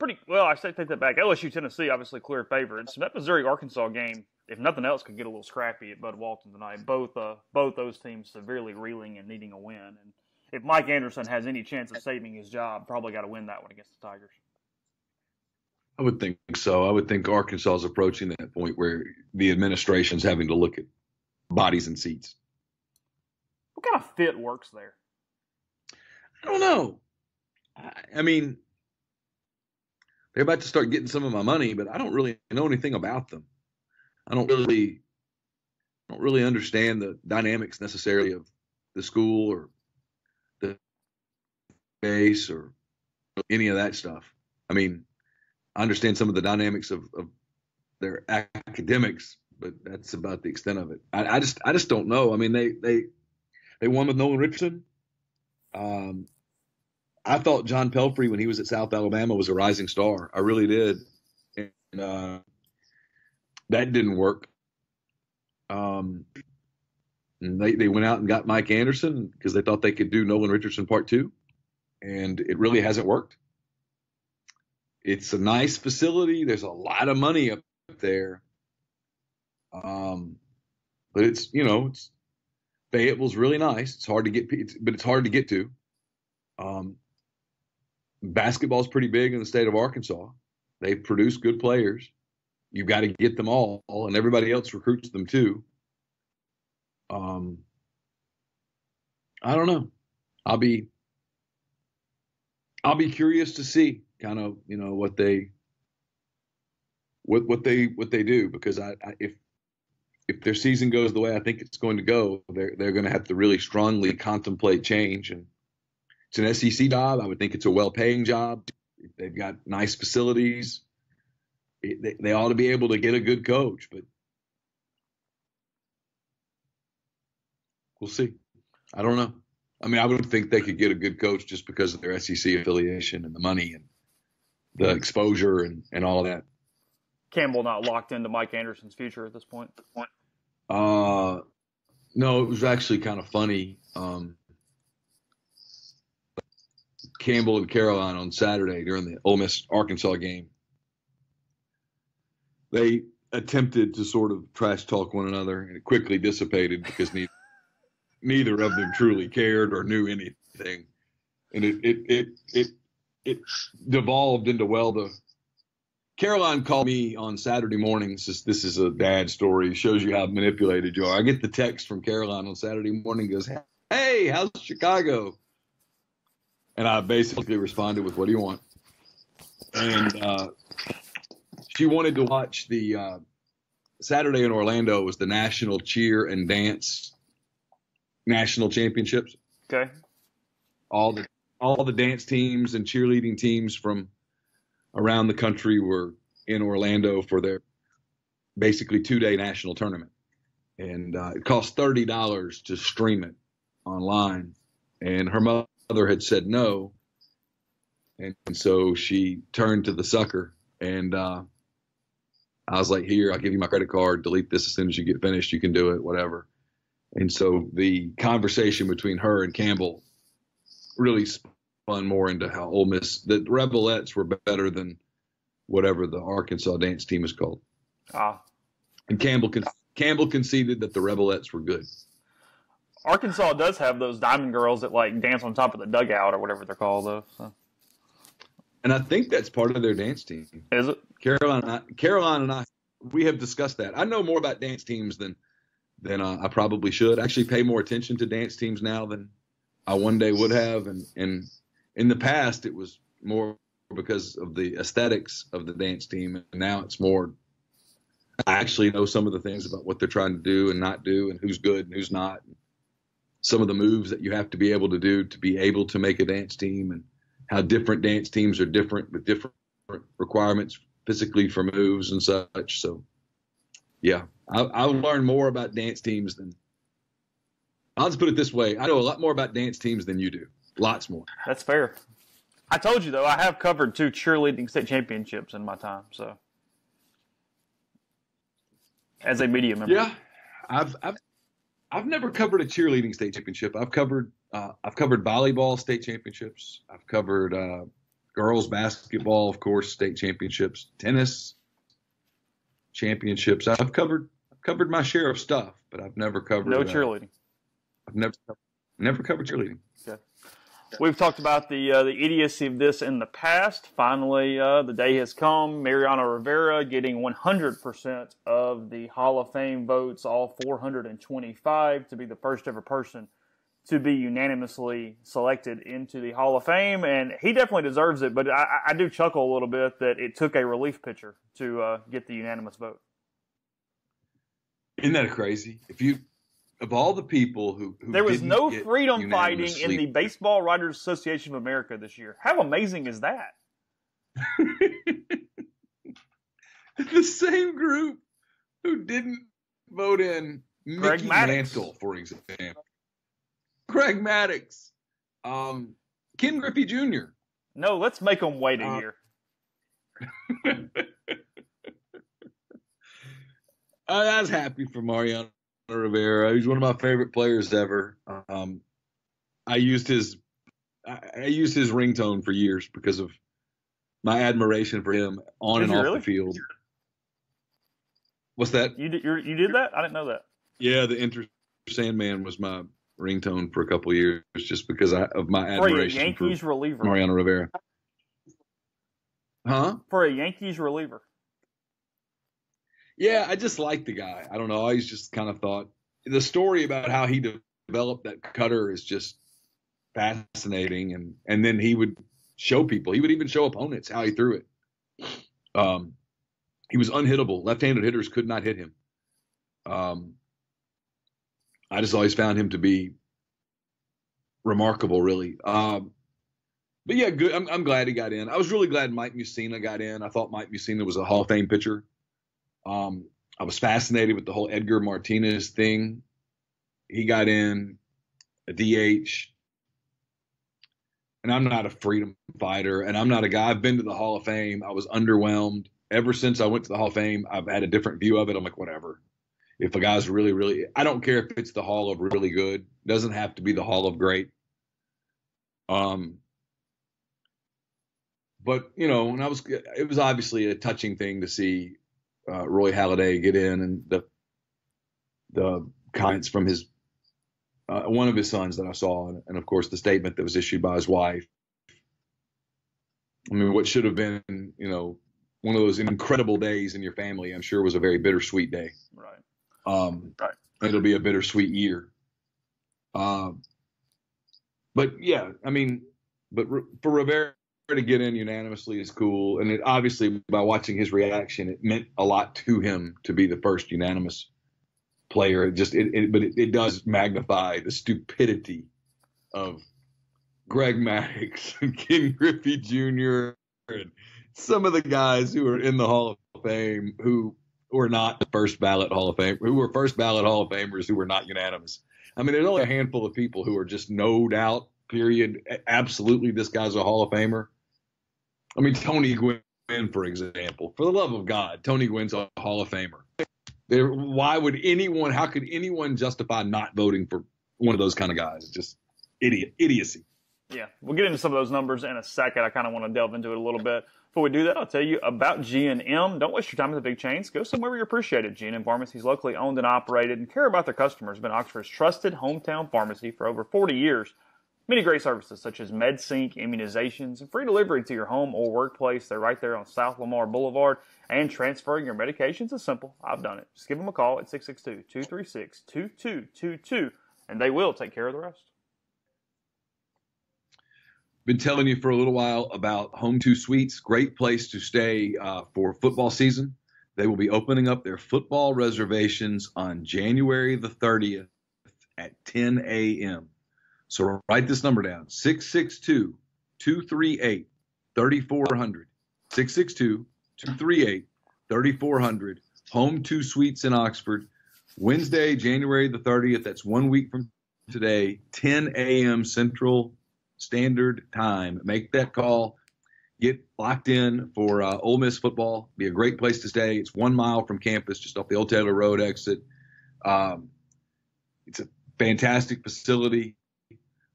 pretty well, I take that back. LSU, Tennessee, obviously clear favorites. That Missouri-Arkansas game, if nothing else, could get a little scrappy at Bud Walton tonight. Both those teams severely reeling and needing a win. And if Mike Anderson has any chance of saving his job, probably got to win that one against the Tigers. I would think so. I would think Arkansas is approaching that point where the administration's having to look at bodies and seats. What kind of fit works there? I don't know. I mean, they're about to start getting some of my money, but I don't really know anything about them. I don't really understand the dynamics necessarily of the school or the base or any of that stuff. I mean, I understand some of the dynamics of their academics, but that's about the extent of it. I just don't know. I mean, they won with Nolan Richardson. I thought John Pelfrey, when he was at South Alabama, was a rising star. I really did. And that didn't work. And they went out and got Mike Anderson because they thought they could do Nolan Richardson Part 2. And it really hasn't worked. It's a nice facility. There's a lot of money up there. But it's Fayetteville's really nice. It's hard to get, but it's hard to get to. Basketball's pretty big in the state of Arkansas. They produce good players. You've got to get them all, and everybody else recruits them too. I don't know. I'll be curious to see kind of what they do, because if their season goes the way I think it's going to go, they're going to have to really strongly contemplate change. And it's an SEC job. I would think it's a well-paying job. They've got nice facilities. They ought to be able to get a good coach, but we'll see. I don't know. I mean, I would think they could get a good coach just because of their SEC affiliation and the money and the exposure and all of that. Campbell not locked into Mike Anderson's future at this point? No, it was actually kind of funny. Campbell and Caroline on Saturday during the Ole Miss Arkansas game, they attempted to sort of trash talk one another, and it quickly dissipated because neither of them truly cared or knew anything, and it devolved into Caroline called me on Saturday morning. This is a dad story. It shows you how manipulated you are. I get the text from Caroline on Saturday morning. Goes, "Hey, how's Chicago?" And I basically responded with, "What do you want?" And she wanted to watch the Saturday in Orlando was the National Cheer and Dance National Championships. Okay. All the dance teams and cheerleading teams from around the country were in Orlando for their basically 2-day national tournament. And it cost $30 to stream it online. And her mother had said no. And so she turned to the sucker, and I was like, here, I'll give you my credit card. Delete this as soon as you get finished. You can do it, whatever. And so the conversation between her and Campbell really spun more into how Ole Miss, the Rebelettes were better than whatever the Arkansas dance team is called. And Campbell conceded that the Rebelettes were good. Arkansas does have those diamond girls that like dance on top of the dugout or whatever they're called, though. So. And I think that's part of their dance team. Is it? Caroline and I, we have discussed that. I know more about dance teams than I probably should. I actually pay more attention to dance teams now than I one day would have. And in the past, it was more because of the aesthetics of the dance team. And now it's more, I actually know some of the things about what they're trying to do and not do and who's good and who's not. Some of the moves that you have to be able to do to be able to make a dance team, and how different dance teams are different with different requirements physically for moves and such. So, yeah, I'll learn more about dance teams than – I'll just put it this way. I know a lot more about dance teams than you do. Lots more. That's fair. I told you, though, I have covered 2 cheerleading state championships in my time, so as a media member. Yeah, I've never covered a cheerleading state championship. I've covered volleyball state championships. I've covered girls basketball, of course, state championships, tennis championships. I've covered my share of stuff, but I've never covered no cheerleading. I've never covered cheerleading. Okay. We've talked about the idiocy of this in the past. Finally, the day has come. Mariano Rivera getting 100% of the Hall of Fame votes, all 425, to be the first ever person to be unanimously selected into the Hall of Fame. And he definitely deserves it, but I do chuckle a little bit that it took a relief pitcher to get the unanimous vote. Isn't that crazy? Of all the people who there was no freedom fighting in the Baseball Writers Association of America this year. How amazing is that? The same group who didn't vote in Mickey Mantle, for example. Greg Maddux. Ken Griffey Jr. No, let's make them wait a year. I was happy for Mariano Rivera. He's one of my favorite players ever. I used his ringtone for years because of my admiration for him on and off the field. What's that? You did that? I didn't know that. Yeah, the Enter Sandman was my ringtone for a couple of years just because of my admiration for reliever. Mariano Rivera. Huh? For a Yankees reliever. Yeah, I just like the guy. I don't know. I always just kind of thought the story about how he developed that cutter is just fascinating. And then he would show people. He would even show opponents how he threw it. He was unhittable. Left-handed hitters could not hit him. I just always found him to be remarkable, really. But yeah, good. I'm glad he got in. I was really glad Mike Mussina got in. I thought Mike Mussina was a Hall of Fame pitcher. I was fascinated with the whole Edgar Martinez thing. He got in a DH. And I'm not a freedom fighter, and I'm not a guy. I've been to the Hall of Fame. I was underwhelmed. Ever since I went to the Hall of Fame, I've had a different view of it. I'm like, whatever. If a guy's really, really – I don't care if it's the Hall of really good. It doesn't have to be the Hall of great. But, you know, it was obviously a touching thing to see Roy Halladay get in, and the comments from his one of his sons that I saw, and of course the statement that was issued by his wife. I mean, what should have been, you know, one of those incredible days in your family, I'm sure was a very bittersweet day. Right. Right. It'll be a bittersweet year. But yeah, I mean, but for Rivera to get in unanimously is cool. And it obviously, by watching his reaction, it meant a lot to him to be the first unanimous player. But it does magnify the stupidity of Greg Maddux and Ken Griffey Jr. and some of the guys who are in the Hall of Fame who were not the first ballot Hall of Fame, who were first ballot Hall of Famers who were not unanimous. I mean, there's only a handful of people who are just no doubt, period. Absolutely, this guy's a Hall of Famer. I mean, Tony Gwynn, for example. For the love of God, Tony Gwynn's a Hall of Famer. How could anyone justify not voting for one of those kind of guys? It's just idiocy. Yeah, we'll get into some of those numbers in a second. I kind of want to delve into it a little bit. Before we do that, I'll tell you about G&M. Don't waste your time with the big chains. Go somewhere where you're appreciated. G&M Pharmacies, locally owned and operated, and care about their customers. Been Oxford's trusted hometown pharmacy for over 40 years. Many great services such as MedSync, immunizations, and free delivery to your home or workplace. They're right there on South Lamar Boulevard. And transferring your medications is simple. I've done it. Just give them a call at 662-236-2222, and they will take care of the rest. Been telling you for a little while about Home 2 Suites. Great place to stay for football season. They will be opening up their football reservations on January the 30th at 10 a.m. So write this number down, 662-238-3400. 662-238-3400. Home 2 Suites in Oxford. Wednesday, January the 30th. That's 1 week from today, 10 a.m. Central Standard Time. Make that call. Get locked in for Ole Miss football. Be a great place to stay. It's 1 mile from campus, just off the Old Taylor Road exit. It's a fantastic facility.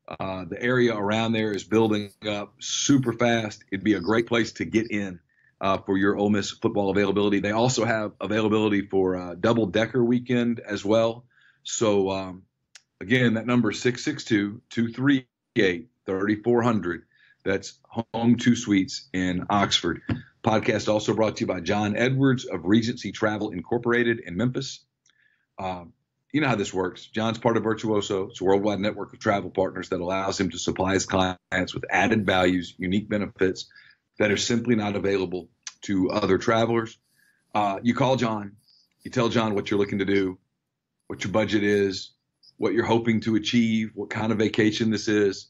The area around there is building up super fast. It'd be a great place to get in for your Ole Miss football availability. They also have availability for double-decker weekend as well. So, again, that number is 662-238-3400. That's Home 2 Suites in Oxford. Podcast also brought to you by John Edwards of Regency Travel Incorporated in Memphis. You know how this works. John's part of Virtuoso. It's a worldwide network of travel partners that allows him to supply his clients with added values, unique benefits that are simply not available to other travelers. You call John. You tell John what you're looking to do, what your budget is, what you're hoping to achieve, what kind of vacation this is,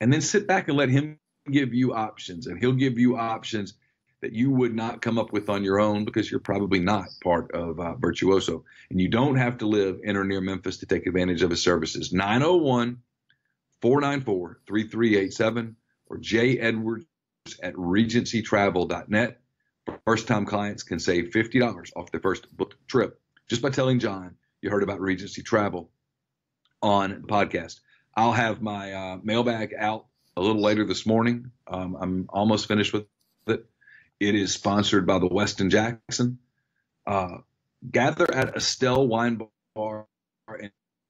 and then sit back and let him give you options. And he'll give you options that you would not come up with on your own because you're probably not part of Virtuoso. And you don't have to live in or near Memphis to take advantage of his services. 901-494-3387 or jedwards@regencytravel.net. First-time clients can save $50 off their first booked trip just by telling John you heard about Regency Travel on the podcast. I'll have my mailbag out a little later this morning. I'm almost finished with it. It is sponsored by the Westin Jackson. Gather at Estelle Wine Bar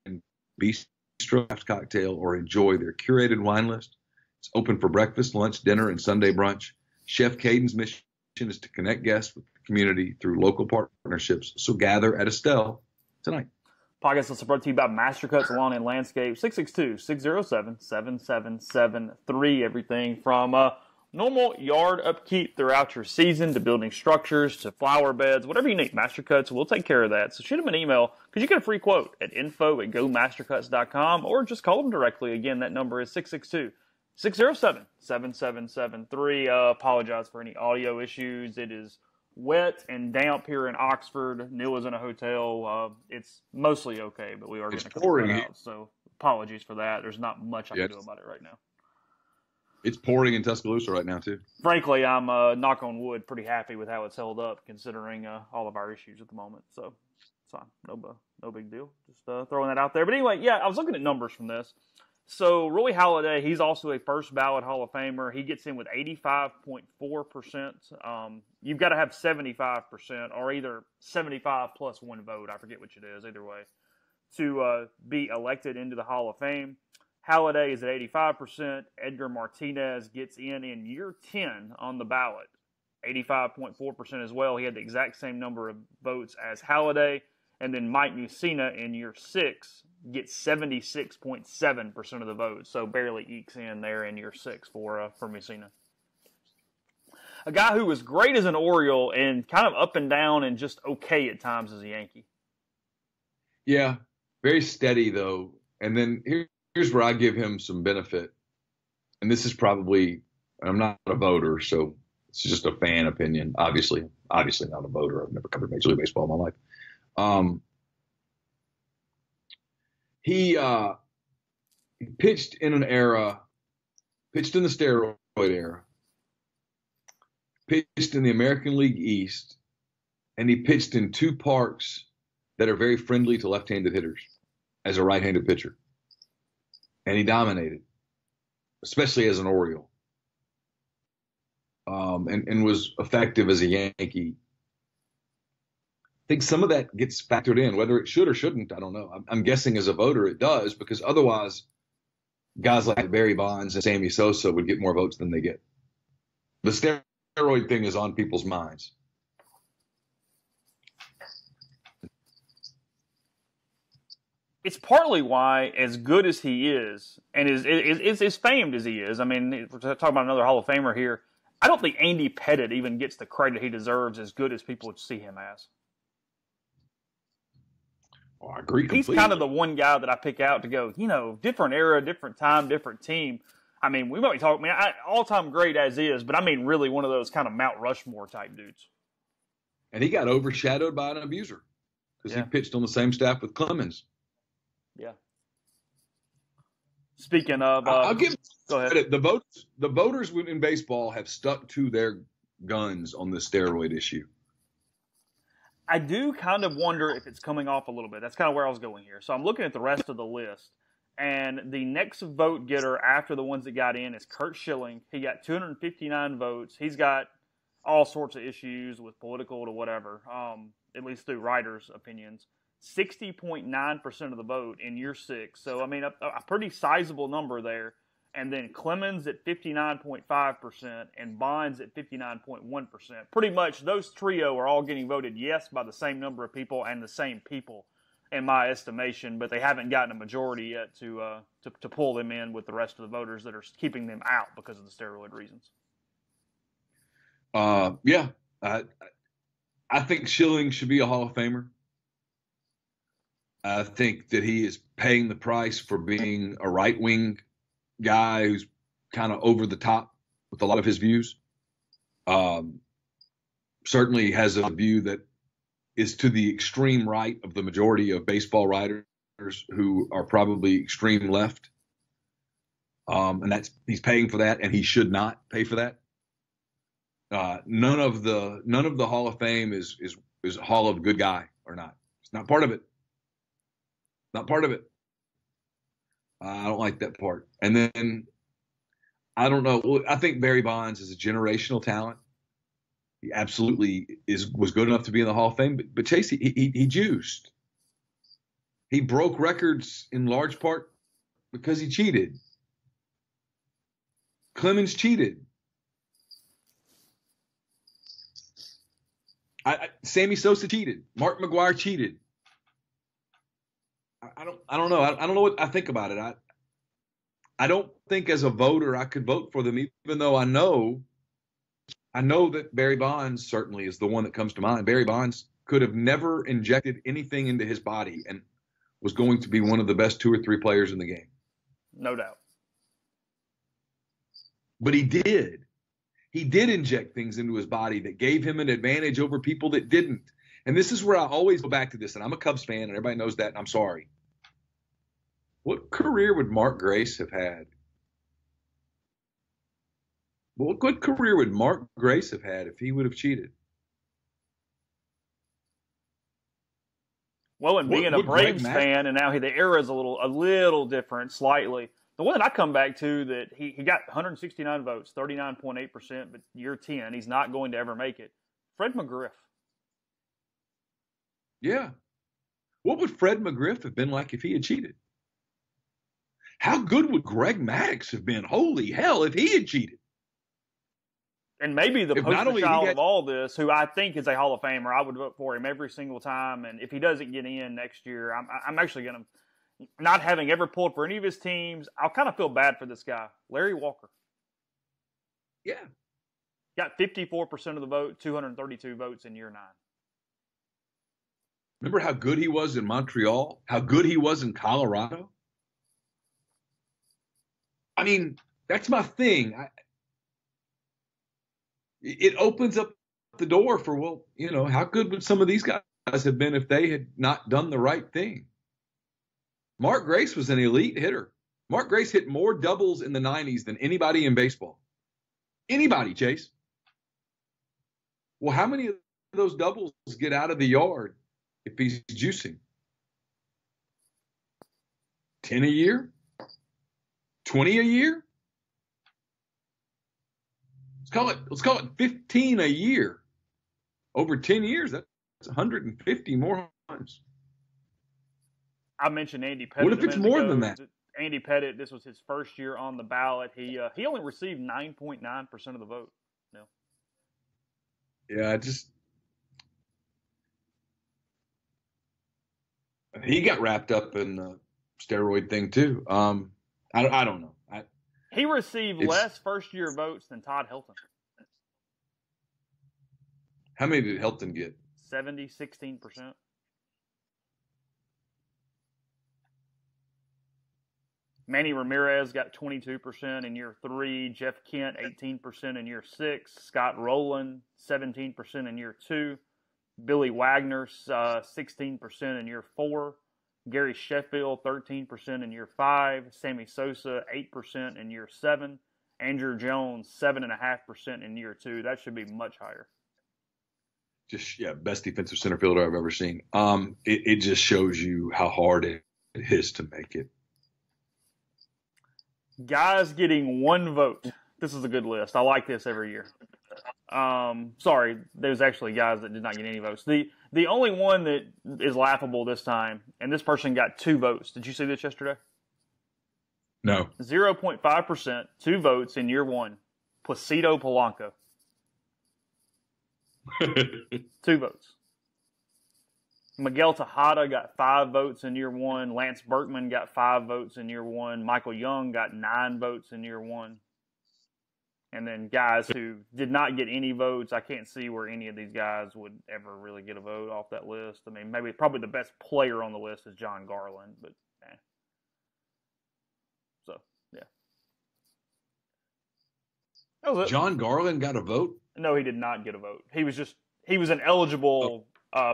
and Bistro Cocktail or enjoy their curated wine list. It's open for breakfast, lunch, dinner, and Sunday brunch. Chef Caden's mission is to connect guests with the community through local partnerships. So gather at Estelle tonight. Podcast also brought to you by Mastercuts Lawn and Landscape, 662-607-7773. Everything from normal yard upkeep throughout your season to building structures to flower beds, whatever you need. Mastercuts will take care of that. So shoot them an email because you get a free quote at info@gomastercuts.com or just call them directly. Again, that number is 662-607-7773. Apologize for any audio issues. It is wet and damp here in Oxford. Neil is in a hotel. It's mostly okay, but we are getting a couple of out. So apologies for that. There's not much I can do about it right now. It's pouring in Tuscaloosa right now, too. Frankly, I'm, knock on wood, pretty happy with how it's held up considering all of our issues at the moment. So it's fine. No big deal. Just throwing that out there. But anyway, yeah, I was looking at numbers from this. So Roy Halladay, he's also a first ballot Hall of Famer. He gets in with 85.4%. You've got to have 75% or either 75 plus one vote. I forget which it is, either way, to be elected into the Hall of Fame. Halladay is at 85%. Edgar Martinez gets in year 10 on the ballot, 85.4% as well. He had the exact same number of votes as Halladay. And then Mike Mussina in year 6 gets 76.7% of the votes, so barely ekes in there in year 6 for Mussina. A guy who was great as an Oriole and kind of up and down and just okay at times as a Yankee. Yeah, very steady though. And then here's where I give him some benefit. And this is probably, I'm not a voter, so it's just a fan opinion. Obviously not a voter. I've never covered Major League Baseball in my life. He pitched in the steroid era, pitched in the American League East, and he pitched in two parks that are very friendly to left-handed hitters as a right-handed pitcher. And he dominated, especially as an Oriole, and was effective as a Yankee. I think some of that gets factored in, whether it should or shouldn't, I don't know. I'm guessing as a voter it does, because otherwise guys like Barry Bonds and Sammy Sosa would get more votes than they get. The steroid thing is on people's minds. It's partly why, as good as he is, and as famed as he is, I mean, we're talking about another Hall of Famer here, I don't think Andy Pettitte even gets the credit he deserves as good as people would see him as. Oh, I agree completely. He's kind of the one guy that I pick out to go, different era, different time, different team. I mean, we might be talking, all-time great as is, but I mean really one of those kind of Mount Rushmore type dudes. And he got overshadowed by an abuser because he pitched on the same staff with Clemens. Yeah. Speaking of, I'll give go ahead. credit. The voters in baseball have stuck to their guns on the steroid issue. I do kind of wonder if it's coming off a little bit. That's kind of where I was going here. So I'm looking at the rest of the list, and the next vote getter after the ones that got in is Curt Schilling. He got 259 votes. He's got all sorts of issues with political to whatever, at least through writers' opinions. 60.9% of the vote in year 6. So, I mean, a pretty sizable number there. And then Clemens at 59.5% and Bonds at 59.1%. Pretty much those trio are all getting voted yes by the same number of people and the same people, in my estimation. But they haven't gotten a majority yet to pull them in with the rest of the voters that are keeping them out because of the steroid reasons. Yeah. I think Schilling should be a Hall of Famer. I think that he is paying the price for being a right-wing guy who's kind of over the top with a lot of his views. Certainly has a view that is to the extreme right of the majority of baseball writers who are probably extreme left. And he's paying for that, and he should not pay for that. None of the Hall of Fame is a Hall of Good Guy or not. It's not part of it. Not part of it. I don't like that part. And then, I don't know. I think Barry Bonds is a generational talent. He absolutely was good enough to be in the Hall of Fame. But Chase, he juiced. He broke records in large part because he cheated. Clemens cheated. Sammy Sosa cheated. Mark McGwire cheated. I don't know. I don't know what I think about it. I don't think as a voter I could vote for them, even though I know that Barry Bonds certainly is the one that comes to mind. Barry Bonds could have never injected anything into his body and was going to be one of the best 2 or 3 players in the game. No doubt. But he did. He did inject things into his body that gave him an advantage over people that didn't. And this is where I always go back to this, and I'm a Cubs fan, and everybody knows that, and I'm sorry. What career would Mark Grace have had? What good career would Mark Grace have had if he would have cheated? Well, and being a Braves fan, and now the era is a little different, slightly. The one that I come back to that he got 169 votes, 39.8%, but year 10, he's not going to ever make it. Fred McGriff. Yeah. What would Fred McGriff have been like if he had cheated? How good would Greg Maddux have been? Holy hell, if he had cheated. And maybe the poster child of all this, who I think is a Hall of Famer, I would vote for him every single time. And if he doesn't get in next year, I'm actually going to, not having ever pulled for any of his teams, I'll kind of feel bad for this guy, Larry Walker. Yeah. Got 54% of the vote, 232 votes in year 9. Remember how good he was in Montreal? How good he was in Colorado? I mean, that's my thing. It opens up the door for, well, how good would some of these guys have been if they had not done the right thing? Mark Grace was an elite hitter. Mark Grace hit more doubles in the 90s than anybody in baseball. Anybody, Chase. Well, how many of those doubles get out of the yard if he's juicing? 10 a year? 20 a year? Let's call it 15 a year. Over 10 years, that's 150 more times. I mentioned Andy Pettit. What if it's more than that? Andy Pettit, this was his first year on the ballot. He only received 9.9% of the vote. No. Yeah, he got wrapped up in the steroid thing too. I don't know. He received less first-year votes than Todd Helton. How many did Helton get? 16%. Manny Ramirez got 22% in year 3. Jeff Kent, 18% in year 6. Scott Rowland, 17% in year 2. Billy Wagner, 16% in year 4. Gary Sheffield, 13% in year 5. Sammy Sosa, 8% in year 7. Andrew Jones, 7.5% in year 2. That should be much higher. Best defensive center fielder I've ever seen. It just shows you how hard it is to make it. Guys getting 1 vote. This is a good list. I like this every year. Sorry, there's actually guys that did not get any votes. The only one that is laughable this time, and this person got 2 votes. Did you see this yesterday? No. 0.5%, 2 votes in year 1. Placido Polanco. 2 votes. Miguel Tejada got 5 votes in year 1. Lance Berkman got 5 votes in year 1. Michael Young got 9 votes in year 1. And then guys who did not get any votes, I can't see where any of these guys would ever really get a vote off that list. I mean, probably the best player on the list is John Garland, but So, yeah. That was it. John Garland got a vote? No, he did not get a vote. He was an eligible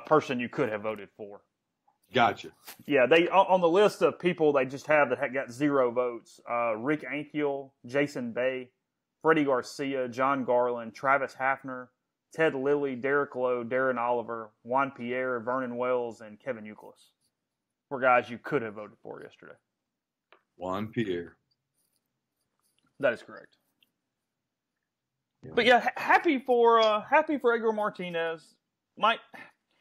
person you could have voted for. Gotcha. Yeah, they on the list of people they just have that got 0 votes. Rick Ankiel, Jason Bay, Freddie Garcia, John Garland, Travis Hafner, Ted Lilly, Derek Lowe, Darren Oliver, Juan Pierre, Vernon Wells, and Kevin Youkilis were guys you could have voted for yesterday. Juan Pierre. That is correct. Yeah. But yeah, happy for Edgar Martinez.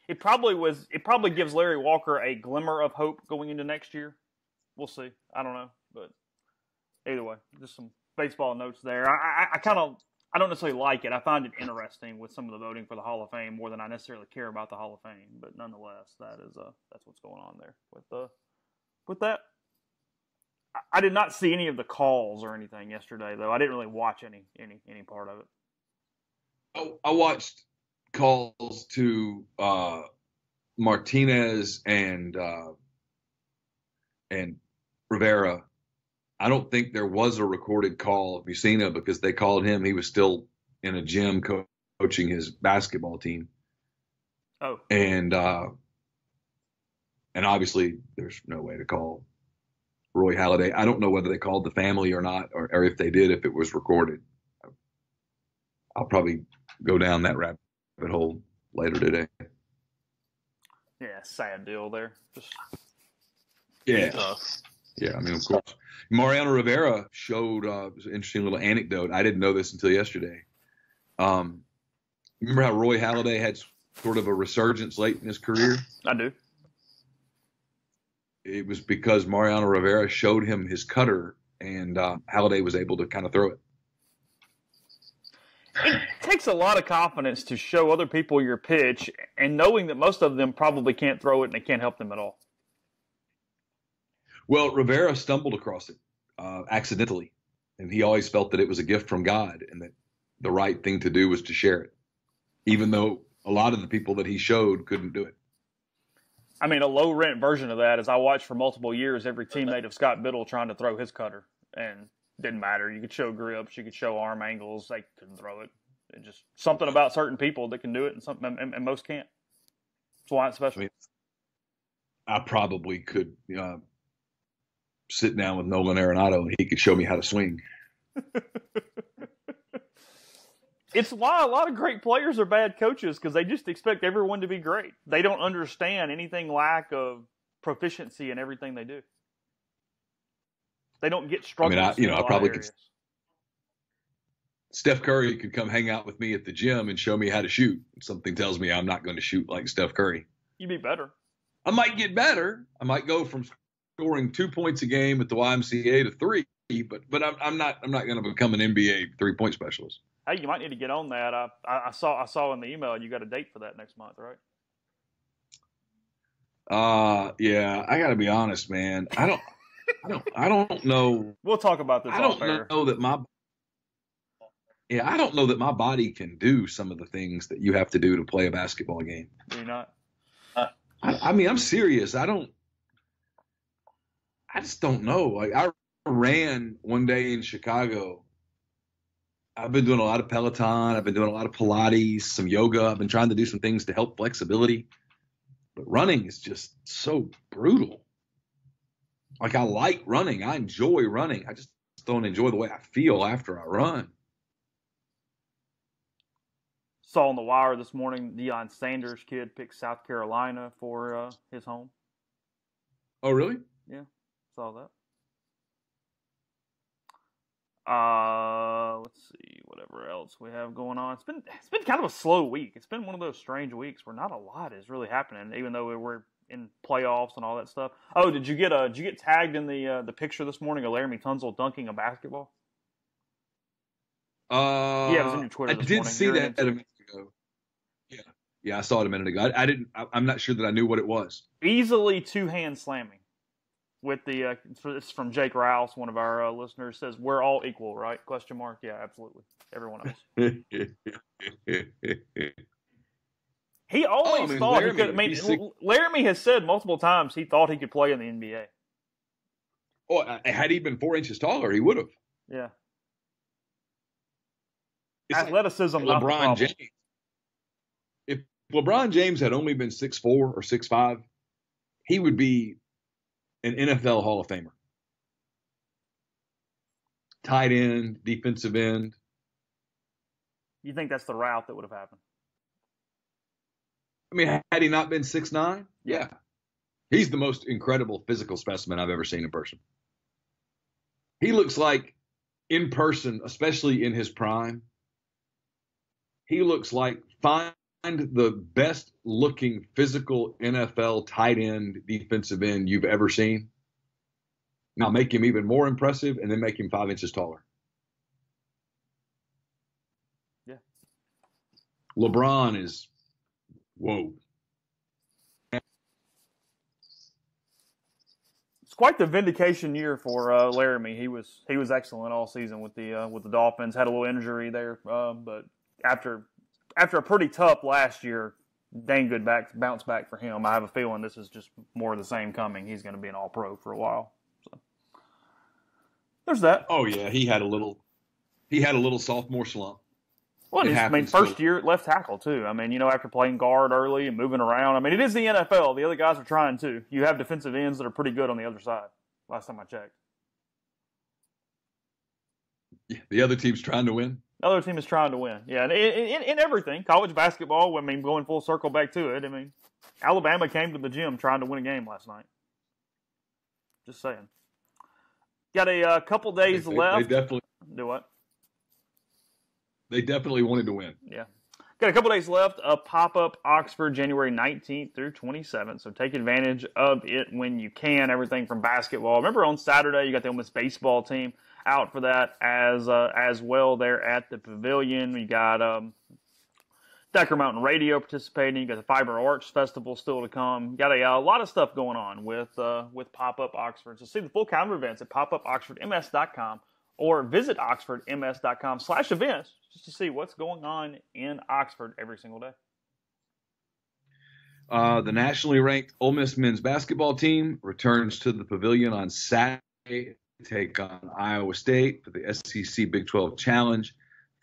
It probably gives Larry Walker a glimmer of hope going into next year. We'll see. I don't know, but either way, just some baseball notes there. I don't necessarily like it. I find it interesting with some of the voting for the Hall of Fame more than I necessarily care about the Hall of Fame. But nonetheless, that's what's going on there with that. I did not see any of the calls or anything yesterday, though. I didn't really watch any part of it. Oh, I watched calls to Martinez and Rivera. I don't think there was a recorded call of Mussina because they called him. He was still in a gym coaching his basketball team. Oh. And obviously there's no way to call Roy Halladay. I don't know whether they called the family or not, or if they did, if it was recorded. I'll probably go down that rabbit hole later today. Yeah, sad deal there. Yeah. Yeah, I mean, of course. Mariano Rivera showed an interesting little anecdote. I didn't know this until yesterday. Remember how Roy Halladay had sort of a resurgence late in his career? I do. It was because Mariano Rivera showed him his cutter, and Halladay was able to kind of throw it. It takes a lot of confidence to show other people your pitch and knowing that most of them probably can't throw it and it can't help them at all. Well, Rivera stumbled across it accidentally, and he always felt that it was a gift from God and that the right thing to do was to share it, even though a lot of the people that he showed couldn't do it. I mean, a low-rent version of that is I watched for multiple years every teammate of Scott Biddle trying to throw his cutter, and it didn't matter. You could show grips, you could show arm angles. They couldn't throw it. It's just something about certain people that can do it, and most can't. That's why it's special. I mean, I probably could sit down with Nolan Arenado, and he could show me how to swing. It's why a lot of great players are bad coaches, because they just expect everyone to be great. They don't understand anything lack of proficiency in everything they do. They don't get struggles. I probably could. Steph Curry could come hang out with me at the gym and show me how to shoot. Something tells me I'm not going to shoot like Steph Curry. You'd be better. I might get better. I might go from scoring 2 points a game at the YMCA to 3, but I'm not going to become an NBA 3-point specialist. Hey, you might need to get on that. I saw in the email you got a date for that next month, right? Yeah, I got to be honest, man. I don't know. We'll talk about this. I don't know that I don't know that my body can do some of the things that you have to do to play a basketball game. Do you not? I mean, I'm serious. I just don't know. Like, I ran one day in Chicago. I've been doing a lot of Peloton. I've been doing a lot of Pilates, some yoga. I've been trying to do some things to help flexibility. But running is just so brutal. Like, I like running. I enjoy running. I just don't enjoy the way I feel after I run. Saw on the wire this morning, Deion Sanders' kid picked South Carolina for his home. Oh, really? Yeah, saw that. Let's see, whatever else we have going on. It's been kind of a slow week. It's been one of those strange weeks where not a lot is really happening, even though we're in playoffs and all that stuff. Oh, did you get tagged in the picture this morning of Laramie Tunsil dunking a basketball? Yeah, it was in your Twitter this morning. I did see that a minute ago. Yeah, I saw it a minute ago. I'm not sure that I knew what it was. Easily two-hand slamming. With the it's from Jake Rouse, one of our listeners, says we're all equal, right? ? Yeah, absolutely. Everyone else. He always thought Laramie, he could. Laramie has said multiple times he thought he could play in the NBA. Oh, had he been 4 inches taller, he would have. Yeah. It's athleticism, like LeBron James. If LeBron James had only been 6'4" or 6'5", he would be an NFL Hall of Famer. Tight end, defensive end. You think that's the route that would have happened? I mean, had he not been 6'9", yeah. He's the most incredible physical specimen I've ever seen in person. He looks like, in person, especially in his prime, he looks like find the best looking physical NFL tight end, defensive end you've ever seen. Now make him even more impressive and then make him 5 inches taller. Yeah. LeBron is, whoa. It's quite the vindication year for Laramie. He was excellent all season with the Dolphins. Had a little injury there, but after a pretty tough last year, dang good bounce back for him. I have a feeling this is just more of the same coming. He's going to be an All-Pro for a while. So there's that. Oh yeah, he had a little sophomore slump. Well, first year at left tackle too. I mean, after playing guard early and moving around. I mean, it is the NFL. The other guys are trying too. You have defensive ends that are pretty good on the other side. Last time I checked. Yeah, the other team's trying to win. The other team is trying to win. Yeah, in everything. College basketball, I mean, going full circle back to it. I mean, Alabama came to the gym trying to win a game last night. Just saying. Got a couple days left. They definitely do what? They definitely wanted to win. Yeah. Got a couple days left of Pop-Up Oxford, January 19th through 27th. So take advantage of it when you can. Everything from basketball. Remember on Saturday, you got the Ole Miss baseball team out for that as well there at the Pavilion. We got Decker Mountain Radio participating. You got the Fiber Arts Festival still to come. Got a lot of stuff going on with Pop-Up Oxford. So see the full calendar of events at popupoxfordms.com or visit oxfordms.com/events just to see what's going on in Oxford every single day. The nationally ranked Ole Miss men's basketball team returns to the Pavilion on Saturday to take on Iowa State for the SEC Big 12 Challenge.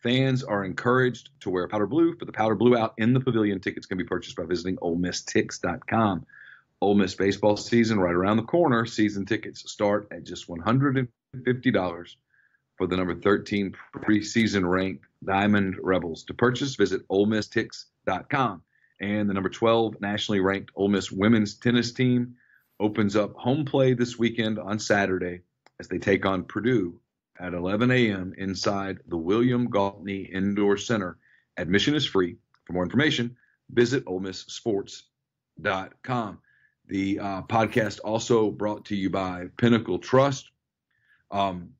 Fans are encouraged to wear powder blue for the powder blue out in the Pavilion. Tickets can be purchased by visiting OleMissTix.com. Ole Miss baseball season right around the corner. Season tickets start at just $150. for the number 13 preseason ranked Diamond Rebels. To purchase, visit OleMissTix.com. And the number 12 nationally ranked Ole Miss women's tennis team opens up home play this weekend on Saturday as they take on Purdue at 11 a.m. inside the William Galtney Indoor Center. Admission is free. For more information, visit OleMissSports.com. The podcast also brought to you by Pinnacle Trust. On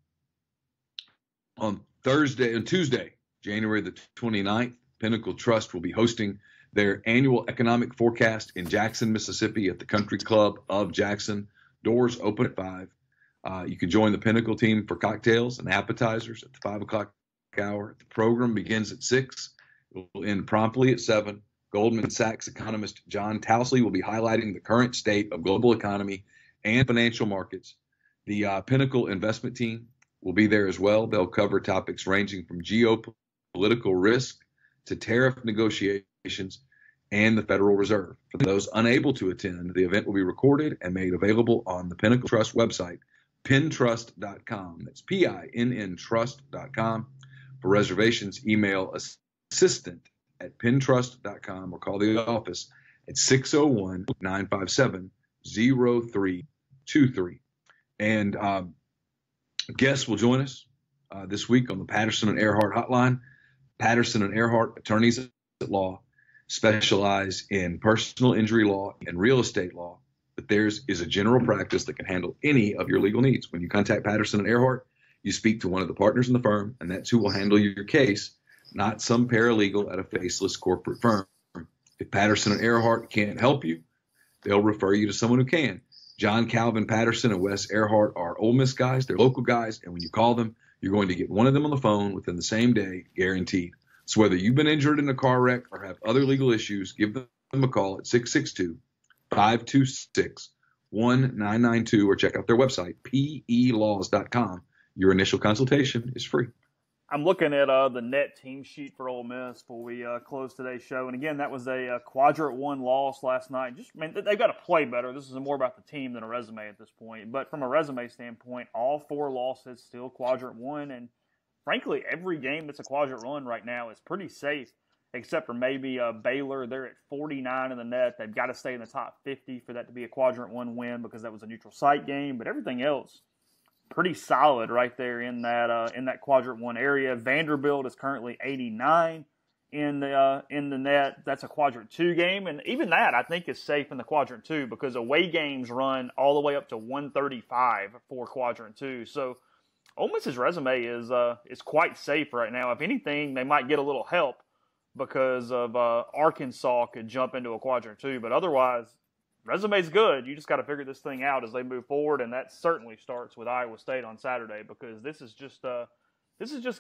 Tuesday, January the 29th, Pinnacle Trust will be hosting their annual economic forecast in Jackson, Mississippi at the Country Club of Jackson. Doors open at 5. You can join the Pinnacle team for cocktails and appetizers at the 5 o'clock hour. The program begins at 6. It will end promptly at 7. Goldman Sachs economist John Tousley will be highlighting the current state of global economy and financial markets. The Pinnacle investment team will be there as well. They'll cover topics ranging from geopolitical risk to tariff negotiations and the Federal Reserve. For those unable to attend, the event will be recorded and made available on the Pinnacle Trust website, pintrust.com. That's PINN trust.com. For reservations, email assistant@pintrust.com or call the office at 601-957-0323. And guests will join us this week on the Patterson and Earhart hotline. Patterson and Earhart, attorneys at law, specialize in personal injury law and real estate law, but theirs is a general practice that can handle any of your legal needs. When you contact Patterson and Earhart, you speak to one of the partners in the firm, and that's who will handle your case, not some paralegal at a faceless corporate firm. If Patterson and Earhart can't help you, they'll refer you to someone who can. John Calvin Patterson and Wes Earhart are Ole Miss guys. They're local guys, and when you call them, you're going to get one of them on the phone within the same day, guaranteed. So whether you've been injured in a car wreck or have other legal issues, give them a call at 662-526-1992 or check out their website, pelaws.com. Your initial consultation is free. I'm looking at the net team sheet for Ole Miss before we close today's show. And again, that was a quadrant 1 loss last night. They've got to play better. This is more about the team than a resume at this point. But from a resume standpoint, all 4 losses still quadrant 1. And frankly, every game that's a quadrant 1 right now is pretty safe, except for maybe Baylor. They're at 49 in the net. They've got to stay in the top 50 for that to be a quadrant 1 win because that was a neutral site game. But everything else, pretty solid right there in that quadrant 1 area. Vanderbilt is currently 89 in the net. That's a quadrant 2 game, and even that I think is safe in the quadrant 2 because away games run all the way up to 135 for quadrant 2. So Ole Miss's resume is quite safe right now. If anything, they might get a little help because of Arkansas could jump into a quadrant 2, but otherwise, resume's good. You just got to figure this thing out as they move forward, and that certainly starts with Iowa State on Saturday because this is just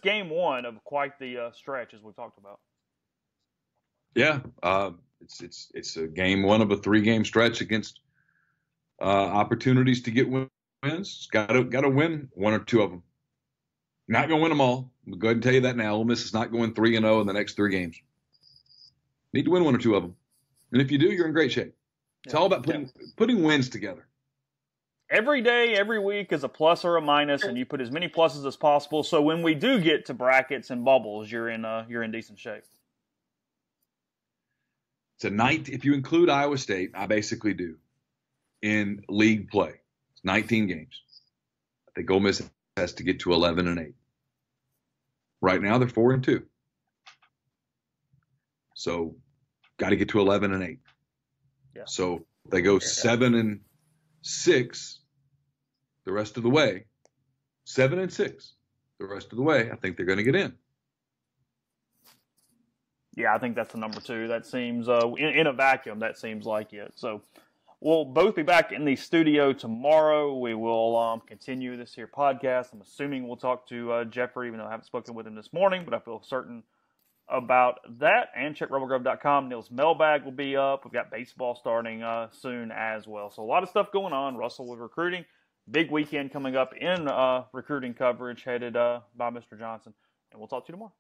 game 1 of quite the stretch as we've talked about. Yeah, it's a game 1 of a 3-game stretch against opportunities to get wins. Got to win 1 or 2 of them. Not going to win them all. I'll go ahead and tell you that now. Ole Miss is not going 3-0 in the next 3 games. Need to win 1 or 2 of them, and if you do, you're in great shape. It's all about putting wins together. Every day, every week is a plus or a minus, and you put as many pluses as possible. So when we do get to brackets and bubbles, you're in decent shape. It's a night. If you include Iowa State, I basically do in league play. It's 19 games. I think Ole Miss has to get to 11-8. Right now, they're 4-2. So, got to get to 11-8. Yeah. So they go 7-6 the rest of the way. 7-6 the rest of the way. I think they're going to get in. Yeah, I think that's the number 2. That seems in a vacuum. That seems like it. So we'll both be back in the studio tomorrow. We will continue this here podcast. I'm assuming we'll talk to Jeffrey, even though I haven't spoken with him this morning, but I feel certain about that. And check rebelgrove.com. Neil's mailbag will be up. We've got baseball starting soon as well. So a lot of stuff going on. Russell with recruiting. Big weekend coming up in recruiting coverage headed by Mr. Johnson. And we'll talk to you tomorrow.